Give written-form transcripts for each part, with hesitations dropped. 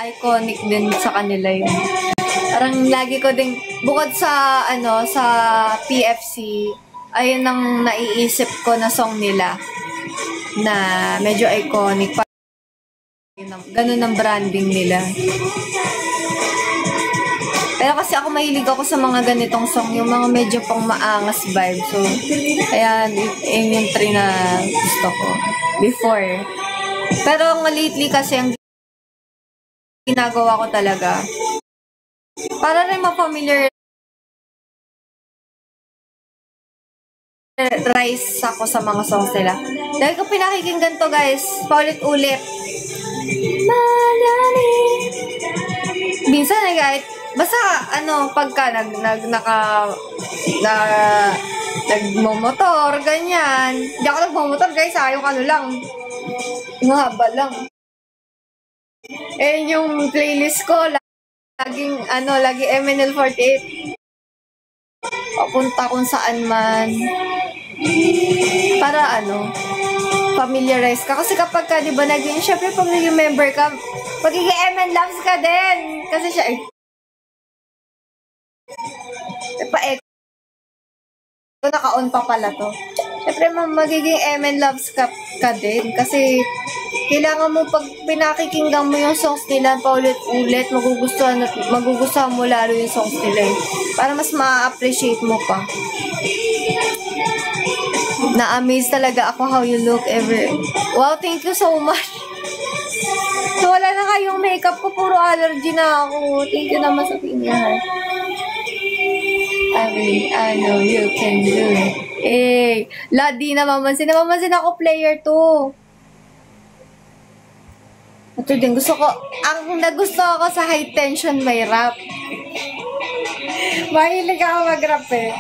iconic din sa kanila yun. Parang lagi ko din, bukod sa, sa PFC, ayun ang naiisip ko na song nila na medyo iconic. Ganun ang branding nila. Pero kasi ako mahilig ako sa mga ganitong song, yung mga medyo pang maangas vibe. So, kaya yun yung three na gusto ko. Before. Pero lately kasi ang ginagawa ko talaga, para rin ma-familiar rise ako sa mga songs nila. Dahil ko pinakikinggan to guys, paulit-ulit. Minsan eh kahit, basta pagka nagmomotor, ganyan. Hindi ako nagmomotor guys, yung lang. Yung haba lang. Eh yung playlist ko, laging MNL48. Papunta kung saan man. Para familiarize ka. Kasi kapag ka, di ba, syempre pag naging member ka, magiging MN loves ka din. Kasi siya, naka-on pa pala to. Syempre, magiging MN loves ka din. Kasi, kailangan mo, pag pinakikinggan mo yung songs nila, paulit-ulit, magugustuhan mo lalo yung songs nila. Para mas ma-appreciate mo pa. Na-amaze talaga ako how you look ever. Wow, thank you so much. So, wala na kayong makeup ko. Puro allergy na ako. Thank you naman sa pinyahan. I know you can do it. Eh, Ladi na mamansin. Namamansin ako player 2. Ito din, ang nagustuhan ko sa high tension may rap. Mahilig ako mag-rap eh.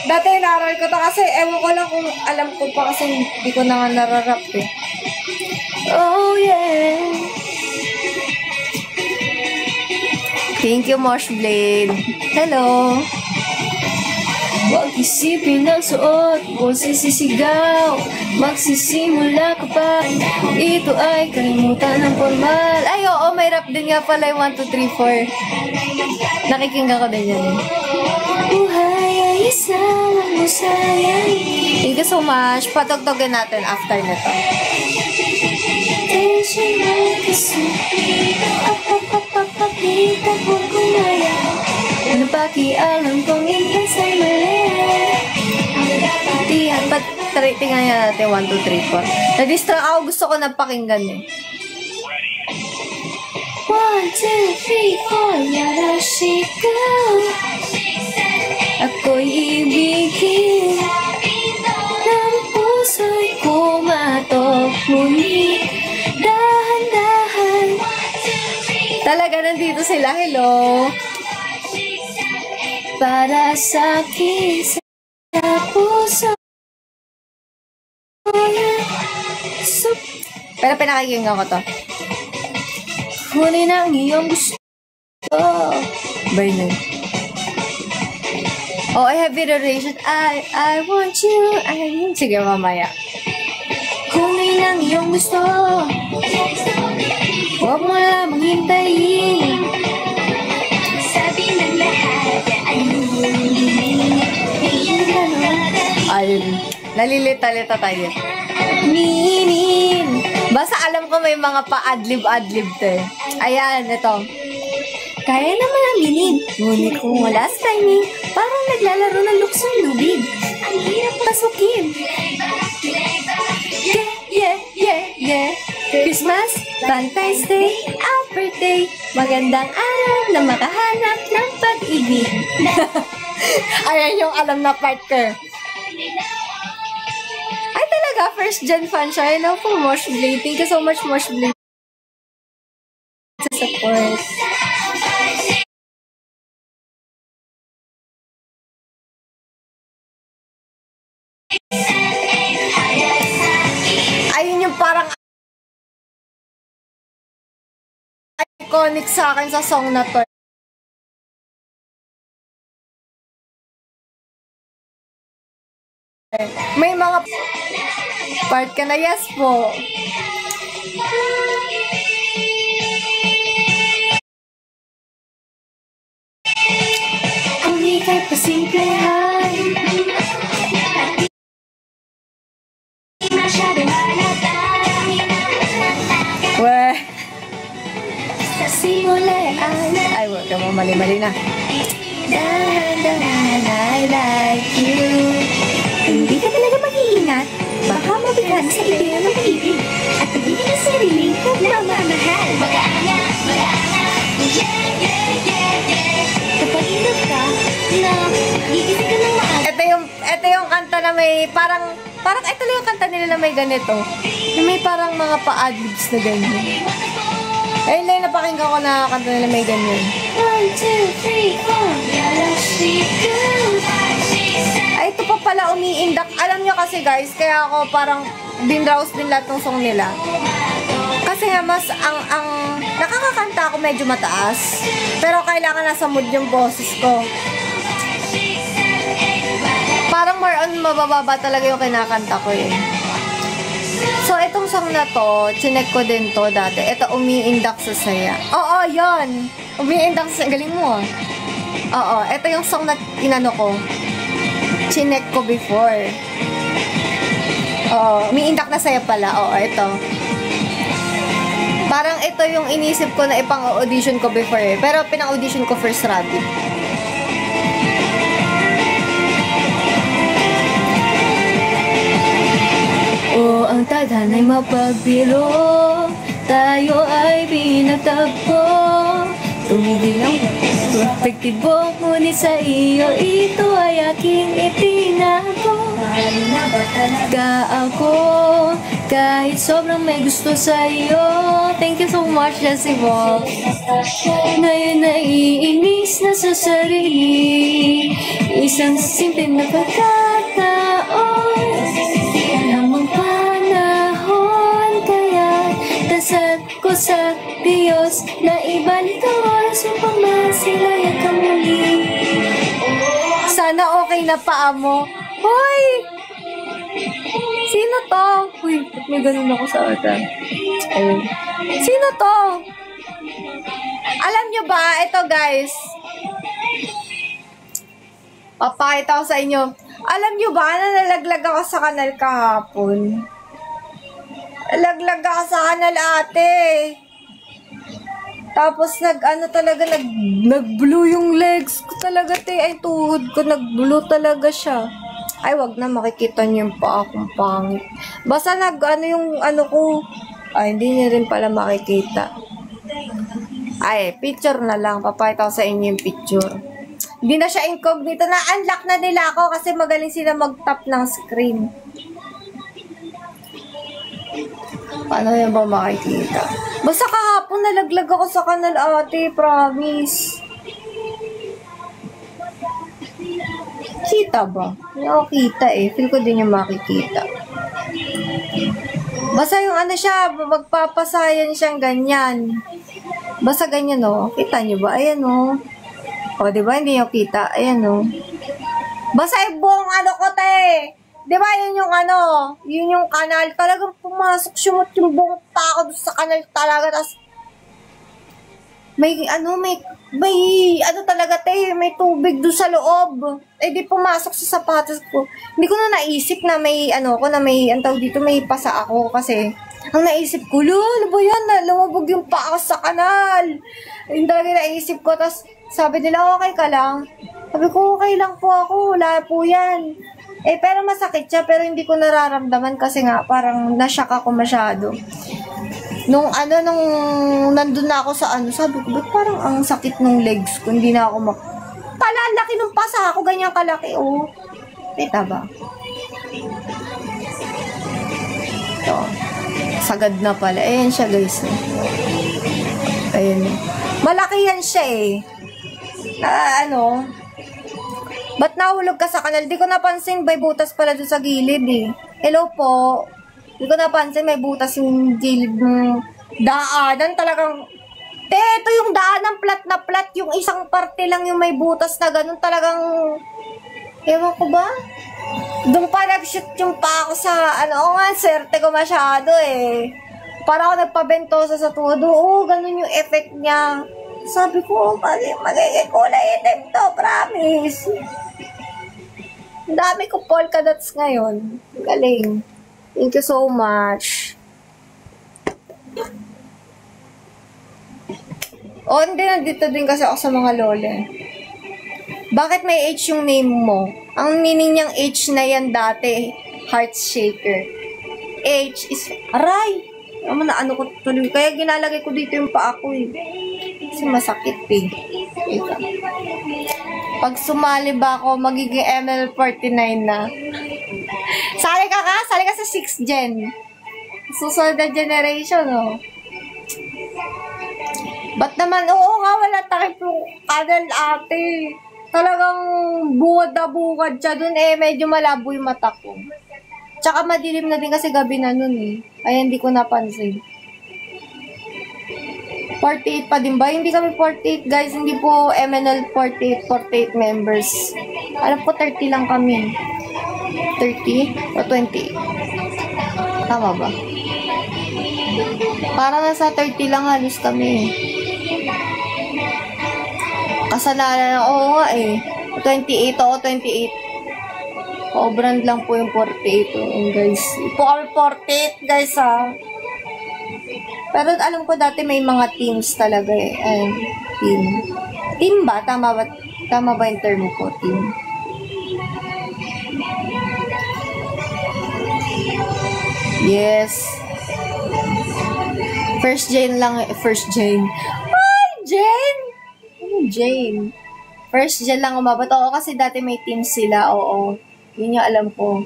Dati inaral ko to kasi ewan ko lang kung alam ko pa kasi hindi ko na nga nararap eh. Oh yeah. Thank you, Moshblade. Hello. Huwag isipin ang suot, huwag sisisigaw. Magsisimula ka pa, ito ay kalimutan ng formal. Ay, oo, may rap din nga pala yung 1, 2, 3, 4. Nakikinggan ko din yan eh. Buhay ay isang musayang. Thank you so much. Patugtugin natin after nito. Tension ay kasi papapapapapita ko kumaya. Ano pakialam kung intas ay mali. Tingnan niya natin 1, 2, 3, 4. Na-distract ako. Gusto ko napakinggan eh. 1, 2, 3, 4 Yarashiko ako'y ibigin ng puso'y kumatok. Ngunit dahan-dahan. Talaga nandito sila. Hello. Para sa akin sa puso. Pero pinakikinggan ko to. Kunin ang iyong gusto. By name. Oh, I have iteration. I want you. Sige, mamaya. Kunin ang iyong gusto. Huwag mo lamang hintayin. Sabi ng lahat ay ayun. Nalilita-lita tayo. Minin. Basta alam ko may mga pa-adlib-adlib to eh. Ayan, ito. Kaya naman aminin. Ngunit kung wala sa timing, parang naglalaro ng luksong lubid. Ang hirap pasukin. Yeah. Christmas, Valentine's Day, our birthday. Magandang araw na makahanap ng pag-ibig. Ayan yung alam na part ko. Ay talaga, first gen fan siya. Hello po, Moshblade. Thank you so much, Moshblade. Sa support. Ayun yung parang iconic sa akin sa song na to. May mga part ka na, yes po. simplihan. Weh. Sa simula ay, wag ka mo, mali-mali na. Dahan-dahan, I like you. Hindi ka talaga mag-iingat. Baka mabihan sa ideya ng pag-ibig. At pagiging na sarili, magmamahal. Kapag inap ka, na gigising ka ng maaga. Ito yung kanta na may parang ito lang yung kanta nila na may ganito. Na may parang mga pa-adlibs na ganyan. Ayun lang yung napakinggan ko na kanta nila may ganyan. 1, 2, 3, 4. Ay, ito pa pala umiindak. Alam nyo kasi guys, kaya ako parang binbrowse din lahat ng song nila. Kasi mas ang nakakakanta ako medyo mataas. Pero kailangan nasa mood yung boses ko. Parang more on mabababa talaga yung kinakanta ko eh. So, itong song na to, chinek ko din to dati. Ito, umiindak sa saya. Oo, yun. Umiindak sa saya. Galing mo ah. Oo, ito yung song na inano ko. Chinek ko before. Oo, umiindak na saya pala. Oo, ito. Parang ito yung inisip ko na ipang-audition ko before eh. Pero pinang-audition ko first Rabbit. O ang tadhana'y mapagbiro, tayo ay pinagtagpo. Tumigil ang perspektibo, ngunit sa iyo ito ay aking itinago. Mahal na ba talaga ako, kahit sobrang may gusto sa iyo. Thank you so much, Jessie Bob. Ngayon naiinis na sa sarili, isang simpleng na pagkataon. Lamang panahon, kaya dasal ko sa Diyos na ibalik ang oras upang masilayan ka muli. Sana okay na paa mo. Hoy! Sino to? Uy, may ganun ako sa ata. Ayun. Sino to? Alam nyo ba, ito guys, papakita ko sa inyo. Alam nyo ba na nalaglag ako sa kanal kahapon? Nalaglag ako sa kanal ate. Tapos nag-blue yung legs ko talaga te. Ay, tuhod ko, nag-blue talaga siya. Ay, wag na, makikita niyo yung paa kong pangit. Basta yung ko. Ay, hindi niyo rin pala makikita. Ay, picture na lang. Papakita ko sa inyo yung picture. Hindi na siya incognito. Na-unlock na nila ako kasi magaling sila mag-tap ng screen. Paano yan ba makikita? Basta kahapon nalaglag ako sa kanal ate. Promise. Kita ba? Hindi ako kita eh. Feel ko din yung makikita. Basta yung siya, magpapasayan siyang ganyan. Basta ganyan o. Kita niyo ba? Ayan o. O, diba? Hindi nyo kita. Ayan o. Basta yung buong ko te. Diba? Yun yung yun yung kanal. Talagang pumasok sumot yung buong tao sa kanal talaga. Tapos, may talaga te. May tubig doon sa loob. Eh, di pumasok sa sapatos ko. Hindi ko na naisip na may na may, dito, may pasa ako. Kasi, ang naisip ko, ano ba yan? Lumabog yung paa ko sa kanal. Yung talaga naisip ko. Tapos, sabi nila, okay ka lang? Sabi ko, okay lang po ako. Wala po yan. Eh, pero masakit siya. Pero hindi ko nararamdaman kasi nga, parang nashock ako masyado. Nung nandun na ako sa sabi ko, ba't parang ang sakit ng legs ko? Hindi na ako laki ng pasa ako. Ganyan kalaki, oh. Kita ba? Ito. Sagad na pala. Ayan siya, guys. Ayan. Malaki yan siya, eh. Ba't nahulog ka sa kanal? Di ko napansin, may butas pala doon sa gilid eh. Hello po. Di ko napansin, may butas yung gilid ng daanan. Talagang, ito yung daanan, plat na plat. Yung isang parte lang yung may butas na ganun. Talagang, ewan ko ba? Doon pa nag-shoot yung pa ako sa, swerte ko masyado eh. Para ako nagpabentosa sa tuhod. Oo, ganun yung effect niya. Sabi ko, magiging kulay itim to, promise. Ang dami ko polka dots ngayon. Galing. Thank you so much. Oh, hindi, nandito din kasi ako sa mga lola. Bakit may H yung name mo? Ang meaning niyang H na yan dati, heart shaker. H is, aray! Ano ko tuloy. Kaya ginalagay ko dito yung paa ko eh. Kasi masakit eh. Pag sumali ba ako, magiging ML49 na. Sali ka ka? Sali ka sa 6th gen. Susunod na generation, oh. Ba't naman, oo nga, wala takip yung kanal ate. Talagang buwad na buwad siya dun eh. Medyo malabo yung mata ko. Tsaka madilim na din kasi gabi na nun eh. Kaya hindi ko napansin. 48 pa din ba? Hindi kami 48 guys. Hindi po MNL 48 members. Alam ko 30 lang kami. 30 o 20? Tama ba? Parang nasa 30 lang halos kami. Kasalanan, oo nga eh. 28 ako, 28. O-brand lang po yung 48 guys. Ipo kami 48 guys ha. Pero alam ko dati may mga teams talaga eh. Team. Team ba? Tama ba yung term ko? Team. Yes. First Jane lang. First Jane. Ay, Jane! Ano Jane? First Jane lang umabot. Oo, kasi dati may team sila. Oo. Yun yung alam ko.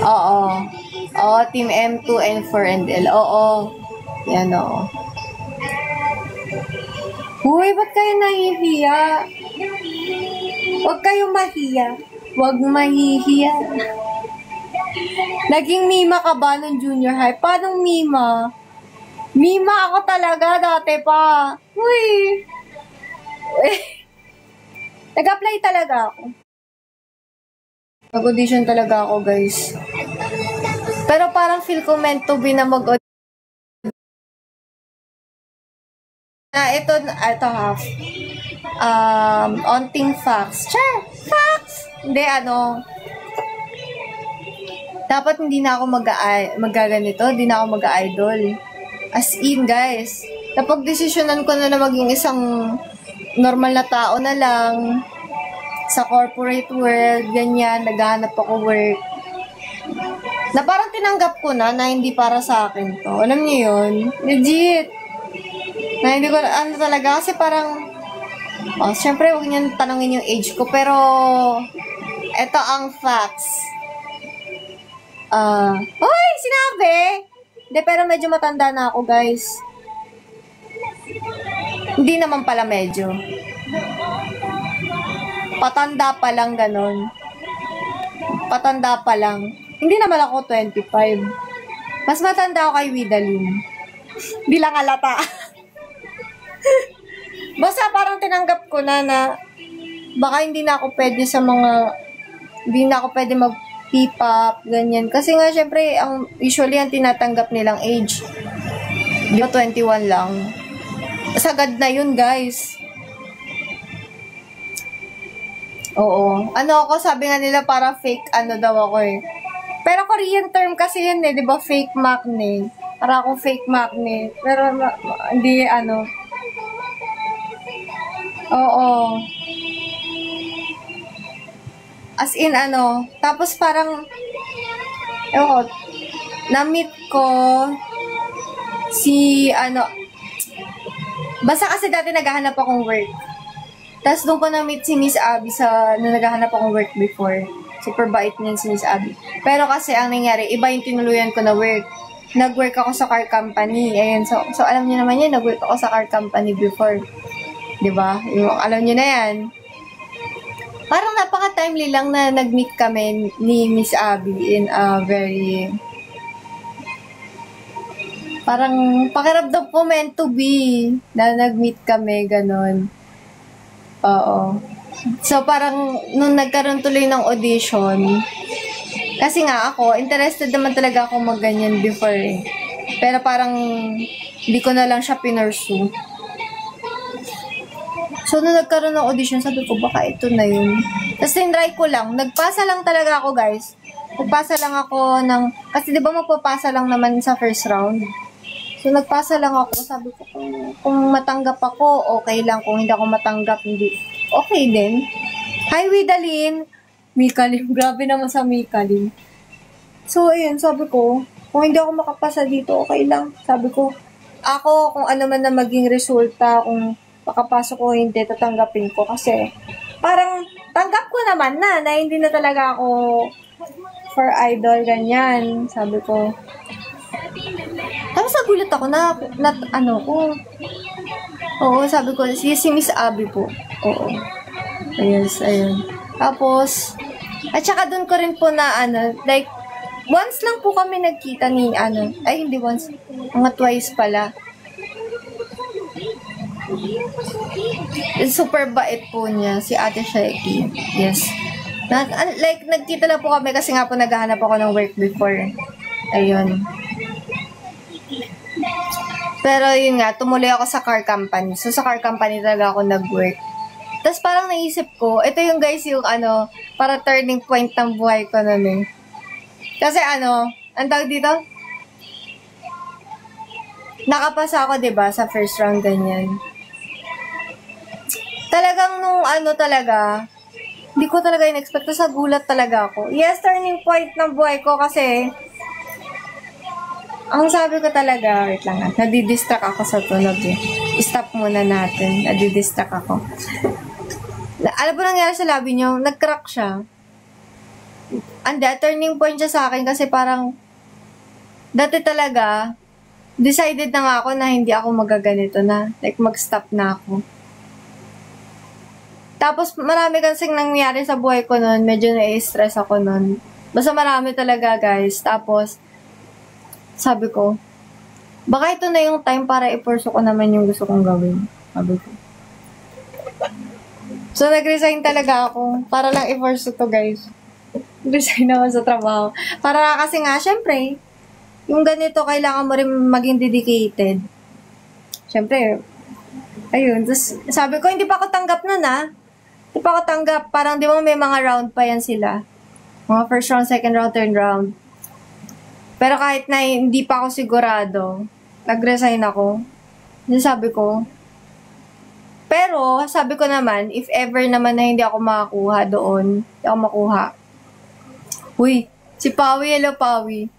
Oo. Oo, Team M2, N4, and L. Oo. Yan, oo. Uy, ba't kayo nahihiya? Huwag kayo mahiya. Huwag mahihiya. Naging mima ka ba nung junior high? Paano mima? Mima ako talaga dati pa. Uy. Nag-apply talaga ako. Nag-audition talaga ako, guys. Pero parang feel ko meant to be na mag-audition. Ito half. Onting facts. Sure, facts! Hindi, dapat hindi na ako magaganito, hindi na ako mag-idol. As in, guys. Napag-desisyonan ko na maging isang normal na tao na lang. Sa corporate world, ganyan, naghahanap ako work. Na parang tinanggap ko na hindi para sa akin to. Alam niyo yun? Legit. Na hindi ko, talaga, kasi parang, syempre, huwag niyo tanongin yung age ko, pero, eto ang facts. Oy, sinabi! Hindi, pero medyo matanda na ako, guys. Hindi naman pala medyo. Patanda pa lang, ganon. Patanda pa lang. Hindi naman ako 25. Mas matanda ako kay Widalyn. Hindi lang halata. Basta parang tinanggap ko na baka hindi na ako pwede hindi na ako pwede mag-P-pop, ganyan. Kasi nga, syempre, usually ang tinatanggap nilang age. Di ba 21 lang? Sagad na yun, guys. Oo. Ako, sabi nga nila para fake daw ako eh. Pero Korean term kasi yun eh, di ba? Fake maknae. Para akong fake maknae. Pero hindi Oo. As in tapos parang na-meet ko si basta kasi dati naghahanap akong work. Tapos doon ko na-meet si Miss Abby na naghahanap akong work before. Super bait niyan si Miss Abby. Pero kasi ang nangyari, iba yung tinuluyan ko na work. Nag-work ako sa car company. Ayun, so alam niyo naman yan, nag-work ako sa car company before. Diba? Alam niyo na yan. Parang napaka-timely lang na nag-meet kami ni Miss Abby in a very... Parang pakiramdam po meant to be na nag-meet kami, ganon. Oo. So, parang, nung nagkaroon tuloy ng audition, Kasi nga ako, interested naman talaga ako mag-ganyan before eh. Pero parang, hindi ko na lang siya pinursue. So, nung nagkaroon ng audition, sabi ko, baka ito na yun. Tapos, tinry ko lang. Nagpasa lang talaga ako, guys. Nagpasa lang ako ng, kasi di ba magpapasa lang naman sa first round? So, nagpasa lang ako. Sabi ko, kung matanggap ako, okay lang. Kung hindi ako matanggap, hindi. Okay din. Hi, Widalin. Mikalim. Grabe naman sa Mikalim. So, ayun, sabi ko, kung hindi ako makapasa dito, okay lang. Sabi ko, ako, kung ano man na maging resulta, kung makapasok ko hindi, tatanggapin ko. Kasi, parang, tanggap ko naman na hindi na talaga ako for idol, ganyan. Sabi ko. Tapos nagulat ako na ano ko. Oo, sabi ko, si Miss Abby po. Oo. Ayun, ayun. Tapos, at saka doon ko rin po na, like, once lang po kami nagkita ni, ay, hindi once, mga twice pala. Super bait po niya, si Ate Shaiki. Yes. Like, nagkita lang po kami kasi nga po naghahanap ako ng work before. Ayun. Pero yun nga, tumuloy ako sa car company. So, sa car company talaga ako nag-work. Tapos parang naisip ko, ito yung guys yung para turning point ng buhay ko nun eh. Kasi ang tawag dito? Nakapasa ako, diba, sa first round, ganyan. Talagang nung talaga, hindi ko talaga in-expect. Sa gulat talaga ako. Yes, turning point ng buhay ko kasi ang sabi ko talaga, wait lang nadidistract ako sa tunog eh. Stop muna natin. Nadidistract ako. Alam mo nangyari sa labi niyo? Nag-crack siya. Turning point siya sa akin kasi parang dati talaga, decided na nga ako na hindi ako magaganito na. Like, mag-stop na ako. Tapos, marami kasing nangyari sa buhay ko noon. Medyo na-stress ako noon. Basta marami talaga, guys. Tapos, sabi ko, baka ito na yung time para i-pursue ko naman yung gusto kong gawin. Sabi ko. So, nag-resign talaga ako. Para lang i-pursue to, guys. Resign naman sa trabaho. Para kasi nga, syempre, yung ganito, kailangan mo rin maging dedicated. Syempre, ayun. Tapos, sabi ko, hindi pa ako tanggap nun, Hindi pa ako tanggap. Parang, di ba may mga round pa yan sila. Mga first round, second round, third round. Pero kahit na hindi pa ako sigurado, nag-resign ako. Sabi ko. Pero, sabi ko naman, if ever naman na hindi ako makakuha doon, hindi ako makuha. Uy, si Pawi, hello Pawi.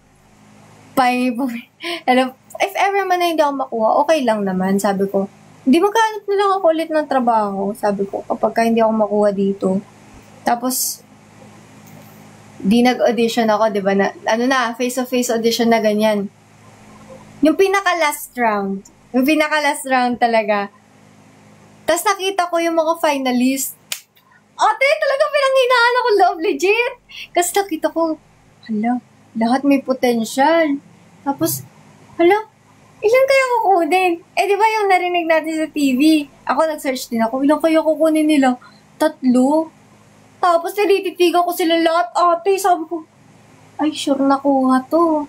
Hello. If ever man na hindi ako makuha, okay lang naman, sabi ko. Hindi maghanap na lang ako ulit ng trabaho, sabi ko, kapag hindi ako makuha dito. Tapos, di nag-audition ako, di ba? Face-to-face audition na ganyan. Yung pinaka-last round. Yung pinaka-last round talaga. Tapos nakita ko yung mga finalist. Ate, talaga pinanghinaan ako love, legit. Kasi nakita ko, lahat may potential. Tapos, ilan kaya kukunin? Di ba yung narinig natin sa TV? Ako nag-search din ako, ilan kaya kukunin nila? 3. Tapos nilititigan ko sila lahat. Ate, sabi ko, ay, sure nakuha to.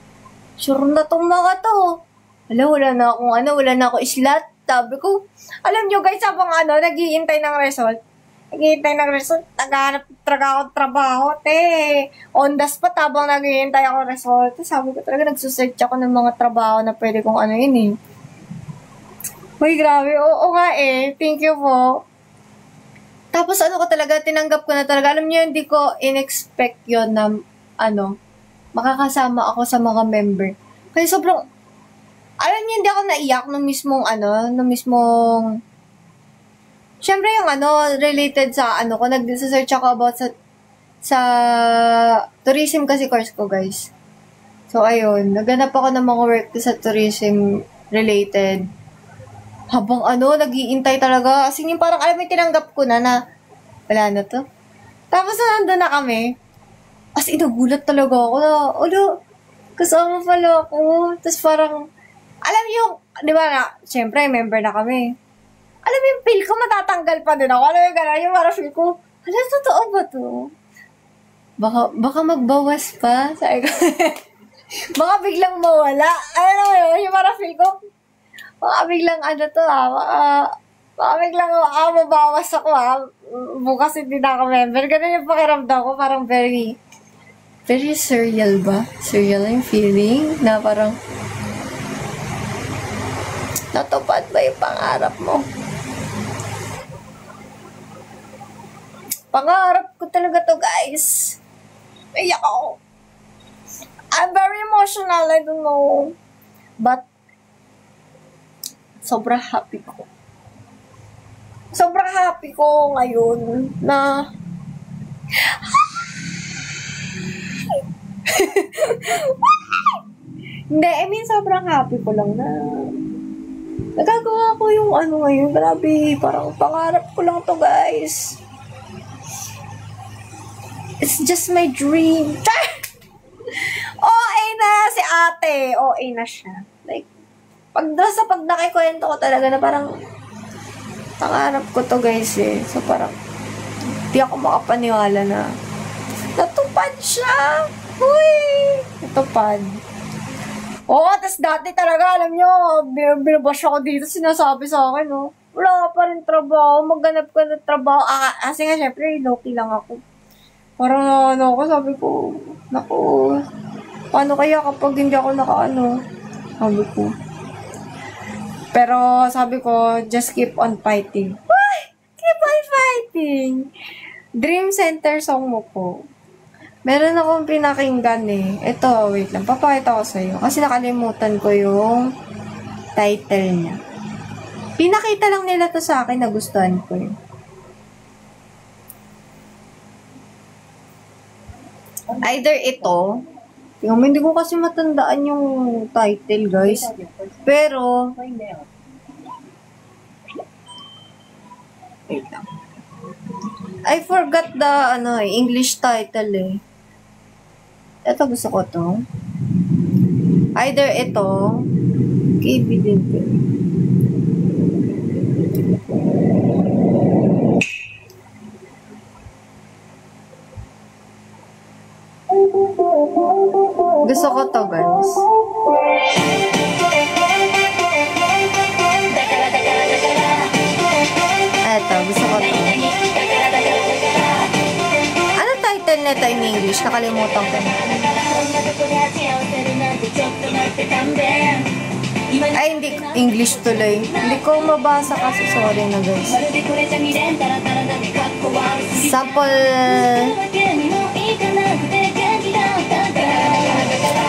Sure na tong mga to. Wala na ako slot. Sabi ko, alam nyo guys, habang nag-iintay ng result, naghahanap talaga ako trabaho, on the spot habang nag-iintay ako result. Sabi ko talaga, nagsusearch ako ng mga trabaho na pwede kong Uy, grabe, oo nga thank you po. Tapos ko talaga, tinanggap ko na talaga. Alam niyo, hindi ko in-expect yon na, makakasama ako sa mga member. Kasi sobrang, alam niyo, hindi ako naiyak nung mismong, syempre yung related sa ko, nag-search ako about sa tourism kasi course ko, guys. So, ayun, naghanap ako ng mga work sa tourism related. Habang nag-iintay talaga. As in, yung parang, alam mo, tinanggap ko na wala na to. Tapos, nandun na kami. As in, nagulat talaga ako na, kasama pala ako. Tapos parang, alam yung, di ba syempre, member na kami. Alam mo yung feel ko, matatanggal pa din ako. Alam mo yung gano'n, yung parang feel ko, totoo ba to? Baka magbawas pa. Sabi ko. Baka biglang mawala. Ano yun? Yung parang feel ko, baka biglang baka biglang mabawas ako bukas hindi na ako member. Ganun yung pakiramdam ko. Parang very surreal ba? Surreal yung feeling na parang natupad ba yung pangarap mo? Pangarap ko talaga to, guys. Iyak ako. I'm very emotional, I don't know. But, sobrang happy ko. Sobrang happy ko ngayon na hindi, I mean, sobrang happy ko lang na nagagawa ko yung ngayon. Grabe, parang pangarap ko lang to, guys. It's just my dream. OA na si ate. OA na siya. Like, pag nakikwento ko talaga na parang pangarap ko to, guys, eh. So, parang di ako makapaniwala na natupad siya. Uy! Natupad. Oo, tas dati talaga, alam nyo, binabash ako dito, sinasabi sa akin, wala ka pa rin trabaho, magganap ka na trabaho. Kasi nga, syempre, low-key lang ako. Parang sabi ko, naku, paano kaya kapag hindi ako sabi ko. Pero sabi ko, just keep on fighting. Why? Keep on fighting. Dream Center song mo po. Meron akong pinakinggan eh. Ito, wait lang, papakita ko sa'yo. Kasi nakalimutan ko yung title niya. Pinakita lang nila to sa akin, nagustuhan ko eh. Either ito, hindi ko kasi matandaan yung title, guys. Pero, wait lang. I forgot the, English title eh. Ito, gusto ko to. Either ito, KB din to. Gusto ko to, guys. Eto, gusto ko to. Ano title nito in English? Nakalimutan ko. Ay, hindi. English tuloy. Hindi ko mabasa kasi. Sorry na, guys. Sample.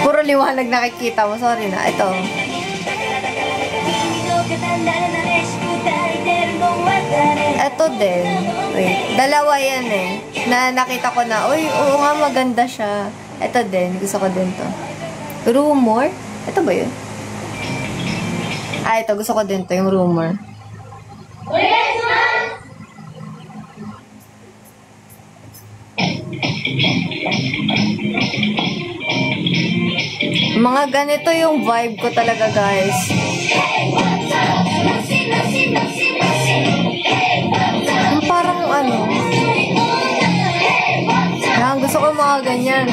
Puro liwanag nakikita mo. Sorry na. Ito. Ito din. Wait. Dalawa yan eh. Na nakita ko na, uy, oo nga, maganda siya. Ito din. Gusto ko din to. Rumor? Ito ba yun? Ito. Gusto ko din to. Yung rumor. Mga ganito yung vibe ko talaga, guys. Yung parang gusto ko mga ganyan.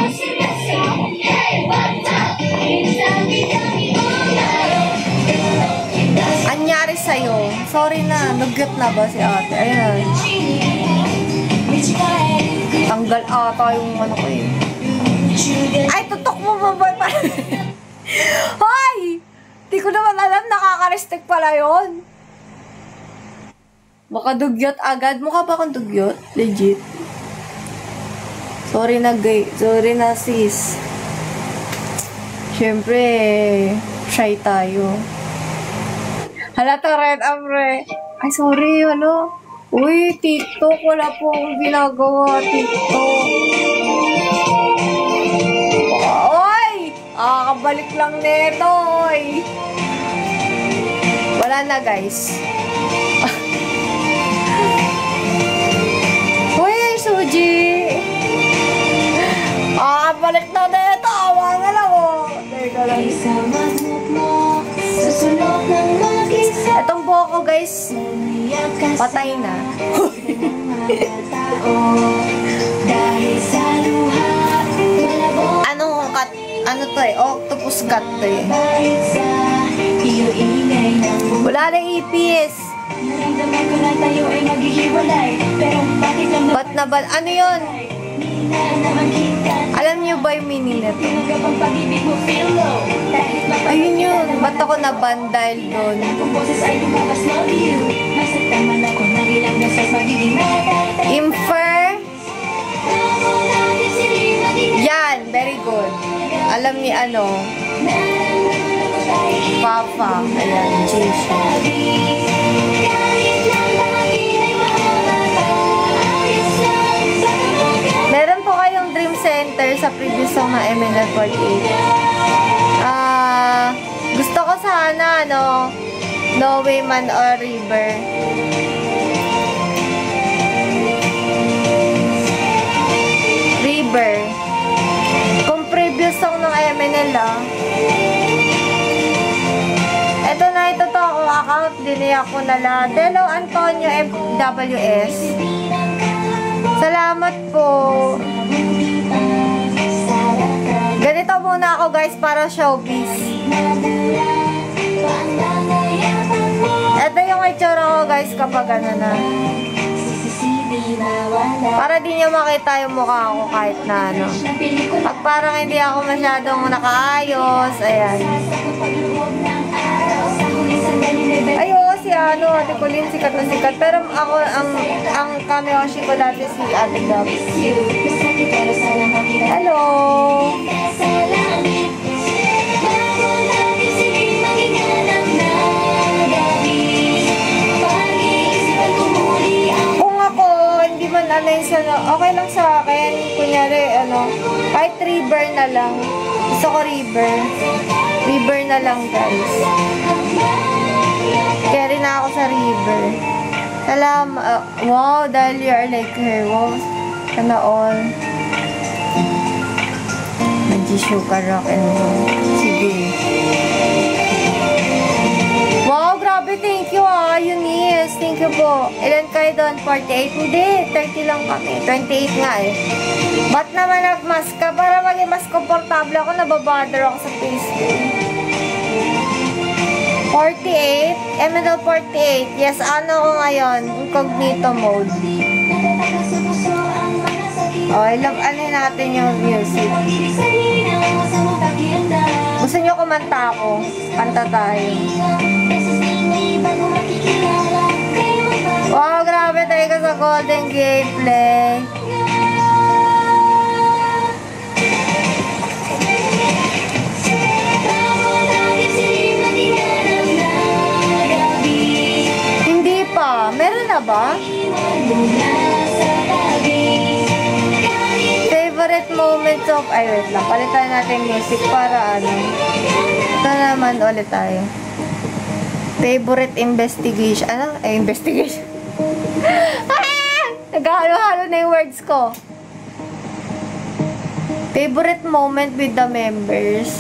Anyari sa'yo. Sorry na, nugyot na ba si ate? Ayan. Tanggal ata yung ko eh. Ay, tutok mo ba ba? Hoy! Di ko naman alam, nakaka-restrict pala yun. Baka dugyot agad. Mukha ba akong dugyot? Legit. Sorry na, gay. Sorry na, sis. Siyempre, shy tayo. Halata red, amre. Ay, sorry, Uy, TikTok. Wala po akong ginagawa, TikTok. Oy! Kabalik lang nito, oy. Wala na, guys. Uy, Suji. Kabalik na nito. Awa na lang, Teka lang. Itong buhok ko, guys, patay na. Dahil sa luha eh. Octopus cat to eh. Wala na ipis. Ba't na ba? Ano yun? Alam niyo ba yung meaning nito? Ayun yun. Ba't ako naban dahil doon? Infer. Yan. Very good. Alam ni ano? Papa. Ayan. Jason. Meron po kayong dream center sa previous song na MNL48. Gusto ko sana, ano, No Way Man or River. River. Kung previous song ng MNL, Ito na, ito to ako account, diniyak ko na lang. Hello, Antonio FWS. Salamat po. Ganito muna ako guys para showbiz. Ito yung itsura ko guys kapag ano na. Para di nyo makita yung mukha ko kahit na ano. Pag parang hindi ako masyadong nakaayos, ayan. Ay, oo, si ano, Ate Colleen, sikat na sikat. Pero ako, ang kameoshi ko dati si Ate Gab. Hello! Kung ako, hindi man ano yung okay lang sa akin. Kunyari, ano, kahit river na lang. Gusto ko river. River na lang, guys. Carry na ako sa river. Wow, dahil you are like her. Wow, sana all. Mag-sugar rock and roll. Sige. Wow, grabe. Thank you Eunice. Thank you po. Ilan kayo doon? 48? Hindi, 30 lang kami. 28 nga eh. Ba't naman nag-mask ka? Para maging mas komportable ako, nababother ako sa Facebook. 48? Emerald 48. Yes, ano ko ngayon? Incognito mode. Okay, ano natin yung music. Gusto nyo kumanta ako? Kanta tayo. Wow, grabe tayo ka sa Golden Gate Play. Hindi pa. Meron na ba? Favorite moments of... Ay, wait lang. Palitan natin music para ano. Ito naman ulit tayo. Favorite investigation. Ano? Investigation. Naghahalo-halo na yung words ko. Favorite moment with the members.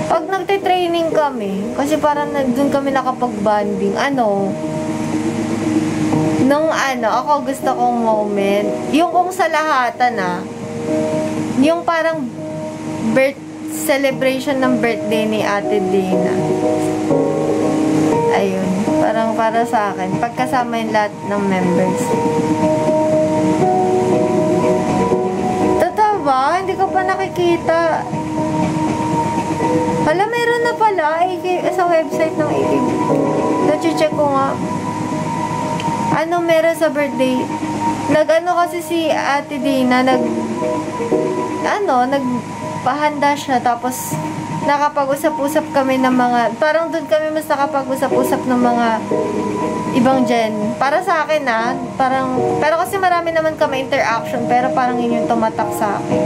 Pag nagte-training kami, kasi parang doon kami nakapag-bonding. Ako gusto kong moment. Yung kung sa lahatan yung parang celebration ng birthday ni Ate Dina. Ayun. Parang para sa akin. Pagkasama yung lahat ng members. Totoo ba? Hindi ko pa nakikita. Hala, meron na pala. Sa website ng AKB. Nache-check ko nga. Meron sa birthday. Kasi si Ate Dina, nagpahanda siya. Tapos, nakapag-usap-usap kami ng mga, parang doon kami mas nakapag-usap-usap ng mga ibang gen. Para sa akin pero kasi marami naman kami interaction, pero parang yun yung tumatak sa akin.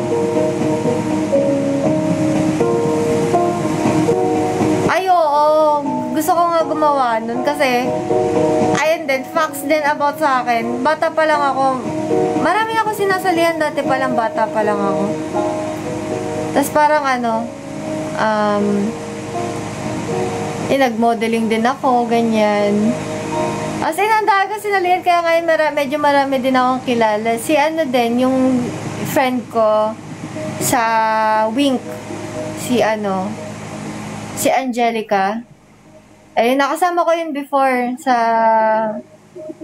Ay, oo. Gusto ko nga gumawa nun kasi, ayun din, facts din about sa akin. Bata pa lang ako. Marami ako sinasalihan dati pa lang, bata pa lang ako. Tapos parang nag-modeling din ako, ganyan. As in, ang dami ko sinalihan, kaya ngayon medyo marami din akong kilala. Si din, yung friend ko, sa Wink. Si Angelica. Eh, nakasama ko yun before sa...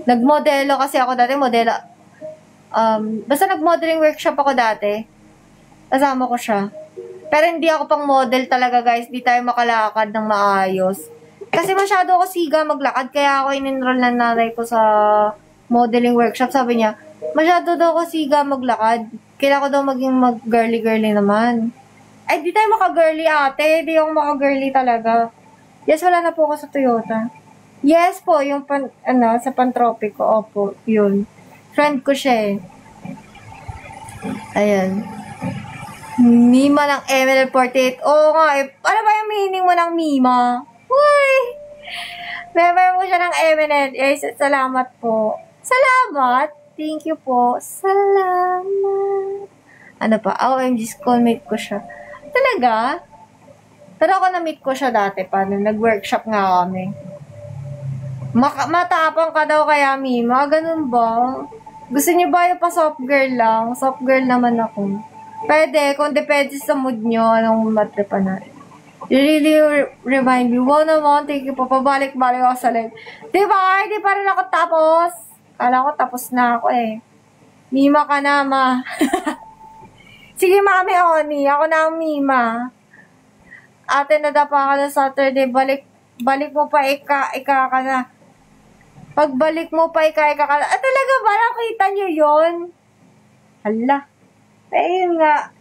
Nagmodelo kasi ako dati, basta nag-modeling workshop ako dati. Kasama ko siya. Pero hindi ako pang model talaga, guys. Di tayo makalakad ng maayos. Kasi masyado ako siga maglakad, kaya ako in-enroll na nanay ko sa modeling workshop. Sabi niya, masyado daw ako siga maglakad. Kailangan ko daw maging mag-girly-girly naman. Ay, di tayo maka-girly, ate. Di ako maka-girly talaga. Yes, wala na po ako sa Toyota. Yes po, yung sa Pantropico. Opo, yun. Friend ko siya eh. Ayan. Mima ng ML48. Oo nga eh. Ano ba yung meaning mo ng Mima? Uy! Member mo siya ng MNL. Eh, salamat po. Salamat? Thank you po. Salamat. Ano pa? OMG, schoolmate ko siya. Talaga? Pero ako na-meet ko siya dati pa. Nag-workshop nga kami. Matapang ka daw kaya, Mima? Ganun ba? Gusto niyo ba yung pa soft girl lang? Soft girl naman ako. Pwede, kung depende sa mood nyo, anong matripa na. You really remind me. Wow naman, thank you po. Pabalik-balik ako sa live. Diba? Hindi pa rin ako tapos. Kala ko tapos na ako eh. Mima ka na, ma. Sige, Mami Oni. Ako na ang Mima. Ate, nadapa ka na Saturday. Balik mo pa, ika ka na. Pagbalik mo pa, ika ka na. Ah, talaga ba? Nakita nyo yun? Hala. Eh, yun nga,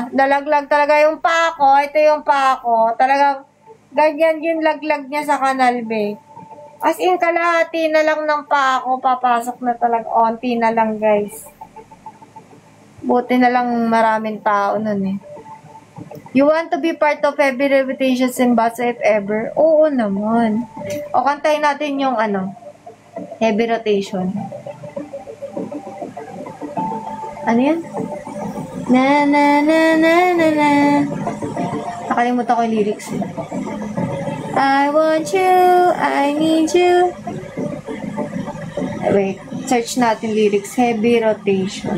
nalaglag talaga yung pako. Ito yung pako. Talagang, ganyan yung laglag niya sa kanal, be. As in, kalahati na lang ng pako, papasok na talaga. Onti na lang, guys. Buti na lang maraming tao nun, eh. You want to be part of heavy reputations in Batsa if ever? Oo naman. O, kantayin natin yung, heavy rotation. Ano yan? Na na na na na na. Nakalimutan ko yung lyrics. I want you, I need you. Wait, search natin lyrics. Heavy rotation.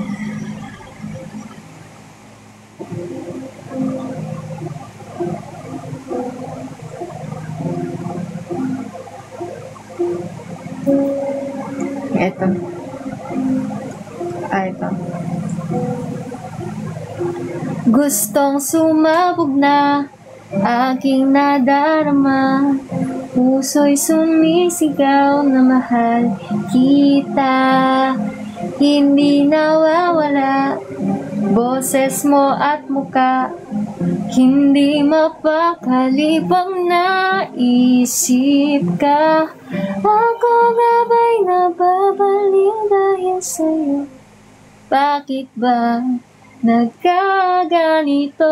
Ito. Ito. Gustong sumabog na aking nadarama. Puso'y sumisigaw na mahal kita. Hindi nawawala boses mo at muka. Hindi mapakalipang naisip ka. Ako gabay na babaliw dahil sa'yo. Bakit ba nagkaganito?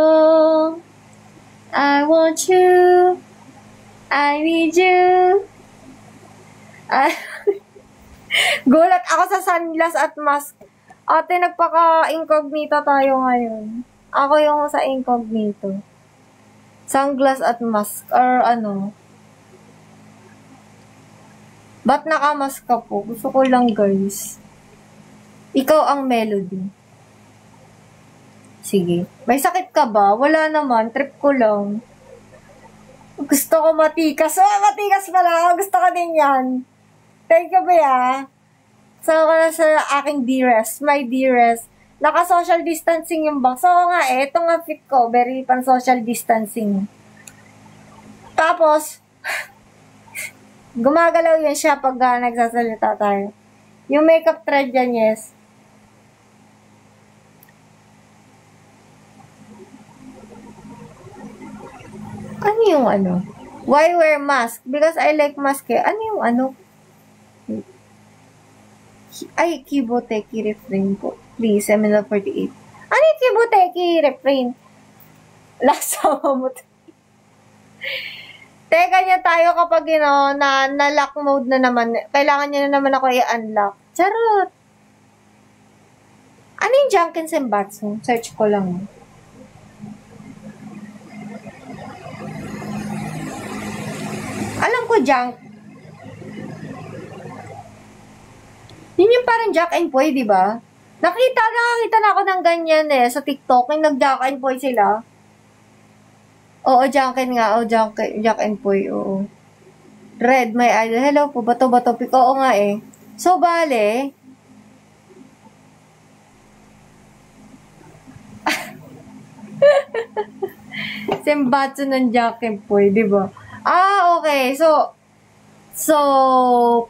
I want you, I need you. Gulat ako sa sunglass at mask. Ate, nagpaka-incognito tayo ngayon. Ako yung sa incognito. Sunglass at mask. Or ano. Ba't nakamask ka po? Gusto ko lang, guys. Ikaw ang melody. Sige. May sakit ka ba? Wala naman. Trip ko lang. Gusto ko matikas. Oh, matikas pala. Gusto ko din yan. Thank you, Bea. Sama ko na sa aking dearest. My dearest. Naka-social distancing yung box. So, nga eh. Ito nga fit ko. Very pan-social distancing. Tapos, gumagalaw yan siya pag nagsasalita tayo. Yung makeup thread yan, yes. Ano yung ano? Why wear mask? Because I like mask eh. Ano yung ano? Ay, Kiboteki refrain po. Please, ML48. Ano yung Kiboteki refrain? Lasa mo. Teka niya tayo kapag, na lock mode na naman. Kailangan niya na naman ako i-unlock. Charot! Ano yung Junkin Senbatsu? Search ko lang. Alam ko, junk. Yun yung parang Jack and Poy, di ba? Nakakita na ako ng ganyan eh, sa TikTok, yung nag-Jack and Poy sila. Oo, Jack and Poy, oo. Red, my idol. Hello po, bato, pick. Oo nga eh. So, bale, Sembatsu ng Jack and Poy, di ba? Okay. So,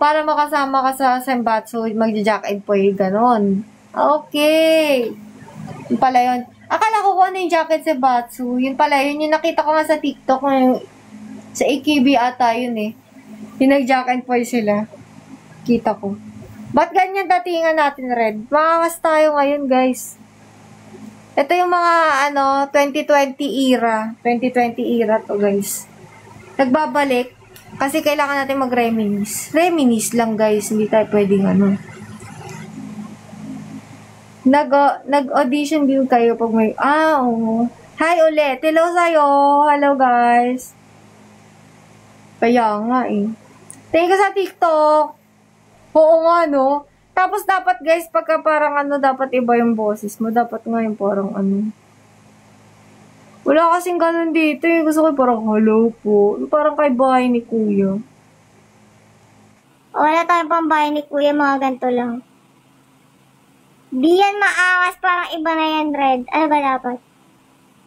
para makasama ka sa Sembatsu, magja-Jack and Poy, ganon. Okay. Yun pala yun. Akala ko kung ano yung jacket Sembatsu. Yun pala, yun yung nakita ko nga sa TikTok. Sa AKB ata yun eh. Yung nag-Jack and Poy sila. Kita ko. Ba't ganyan datingan natin, Red? Makangas tayo ngayon, guys. Ito yung mga, 2020 era. 2020 era to, guys. Nagbabalik. Kasi kailangan natin mag-reminisce. Reminisce lang, guys. Hindi tayo pwedeng, Nag-audition din kayo pag may... oo. Hi ulit. Hello sa'yo. Hello, guys. Kaya nga, eh. Thank you sa TikTok. Oo nga, no? Tapos dapat, guys, pagka parang dapat iba yung boses mo. Dapat nga yung parang Wala kasing ganun dito, eh. Gusto ko parang, hello po. Parang kay bahay ni Kuya. Wala tayong pambahay ni Kuya, mga ganito lang. Di yan maangas, parang iba na yan, Red. Ano ba dapat?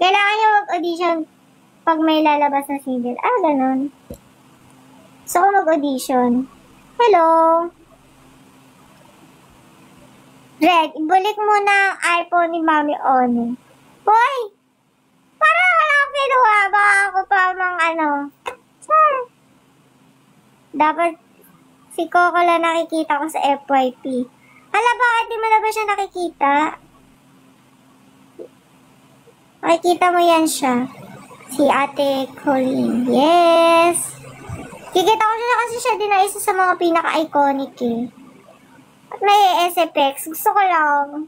Kailangan nyo mag-audition pag may lalabas na single. Ganon. So, mag-audition. Hello? Red, ibalik mo na ang iPhone ni Mami Oni. Hoy! Parang wala akong kinuha. Baka ako pa mang Dapat si Coco lang nakikita ko sa FYP. Bakit di mo na ba siya nakikita? Makikita mo yan siya. Si Ate Colleen. Yes! Kikita ko siya kasi siya din na isa sa mga pinaka-iconic eh. At may SFX. Gusto ko lang.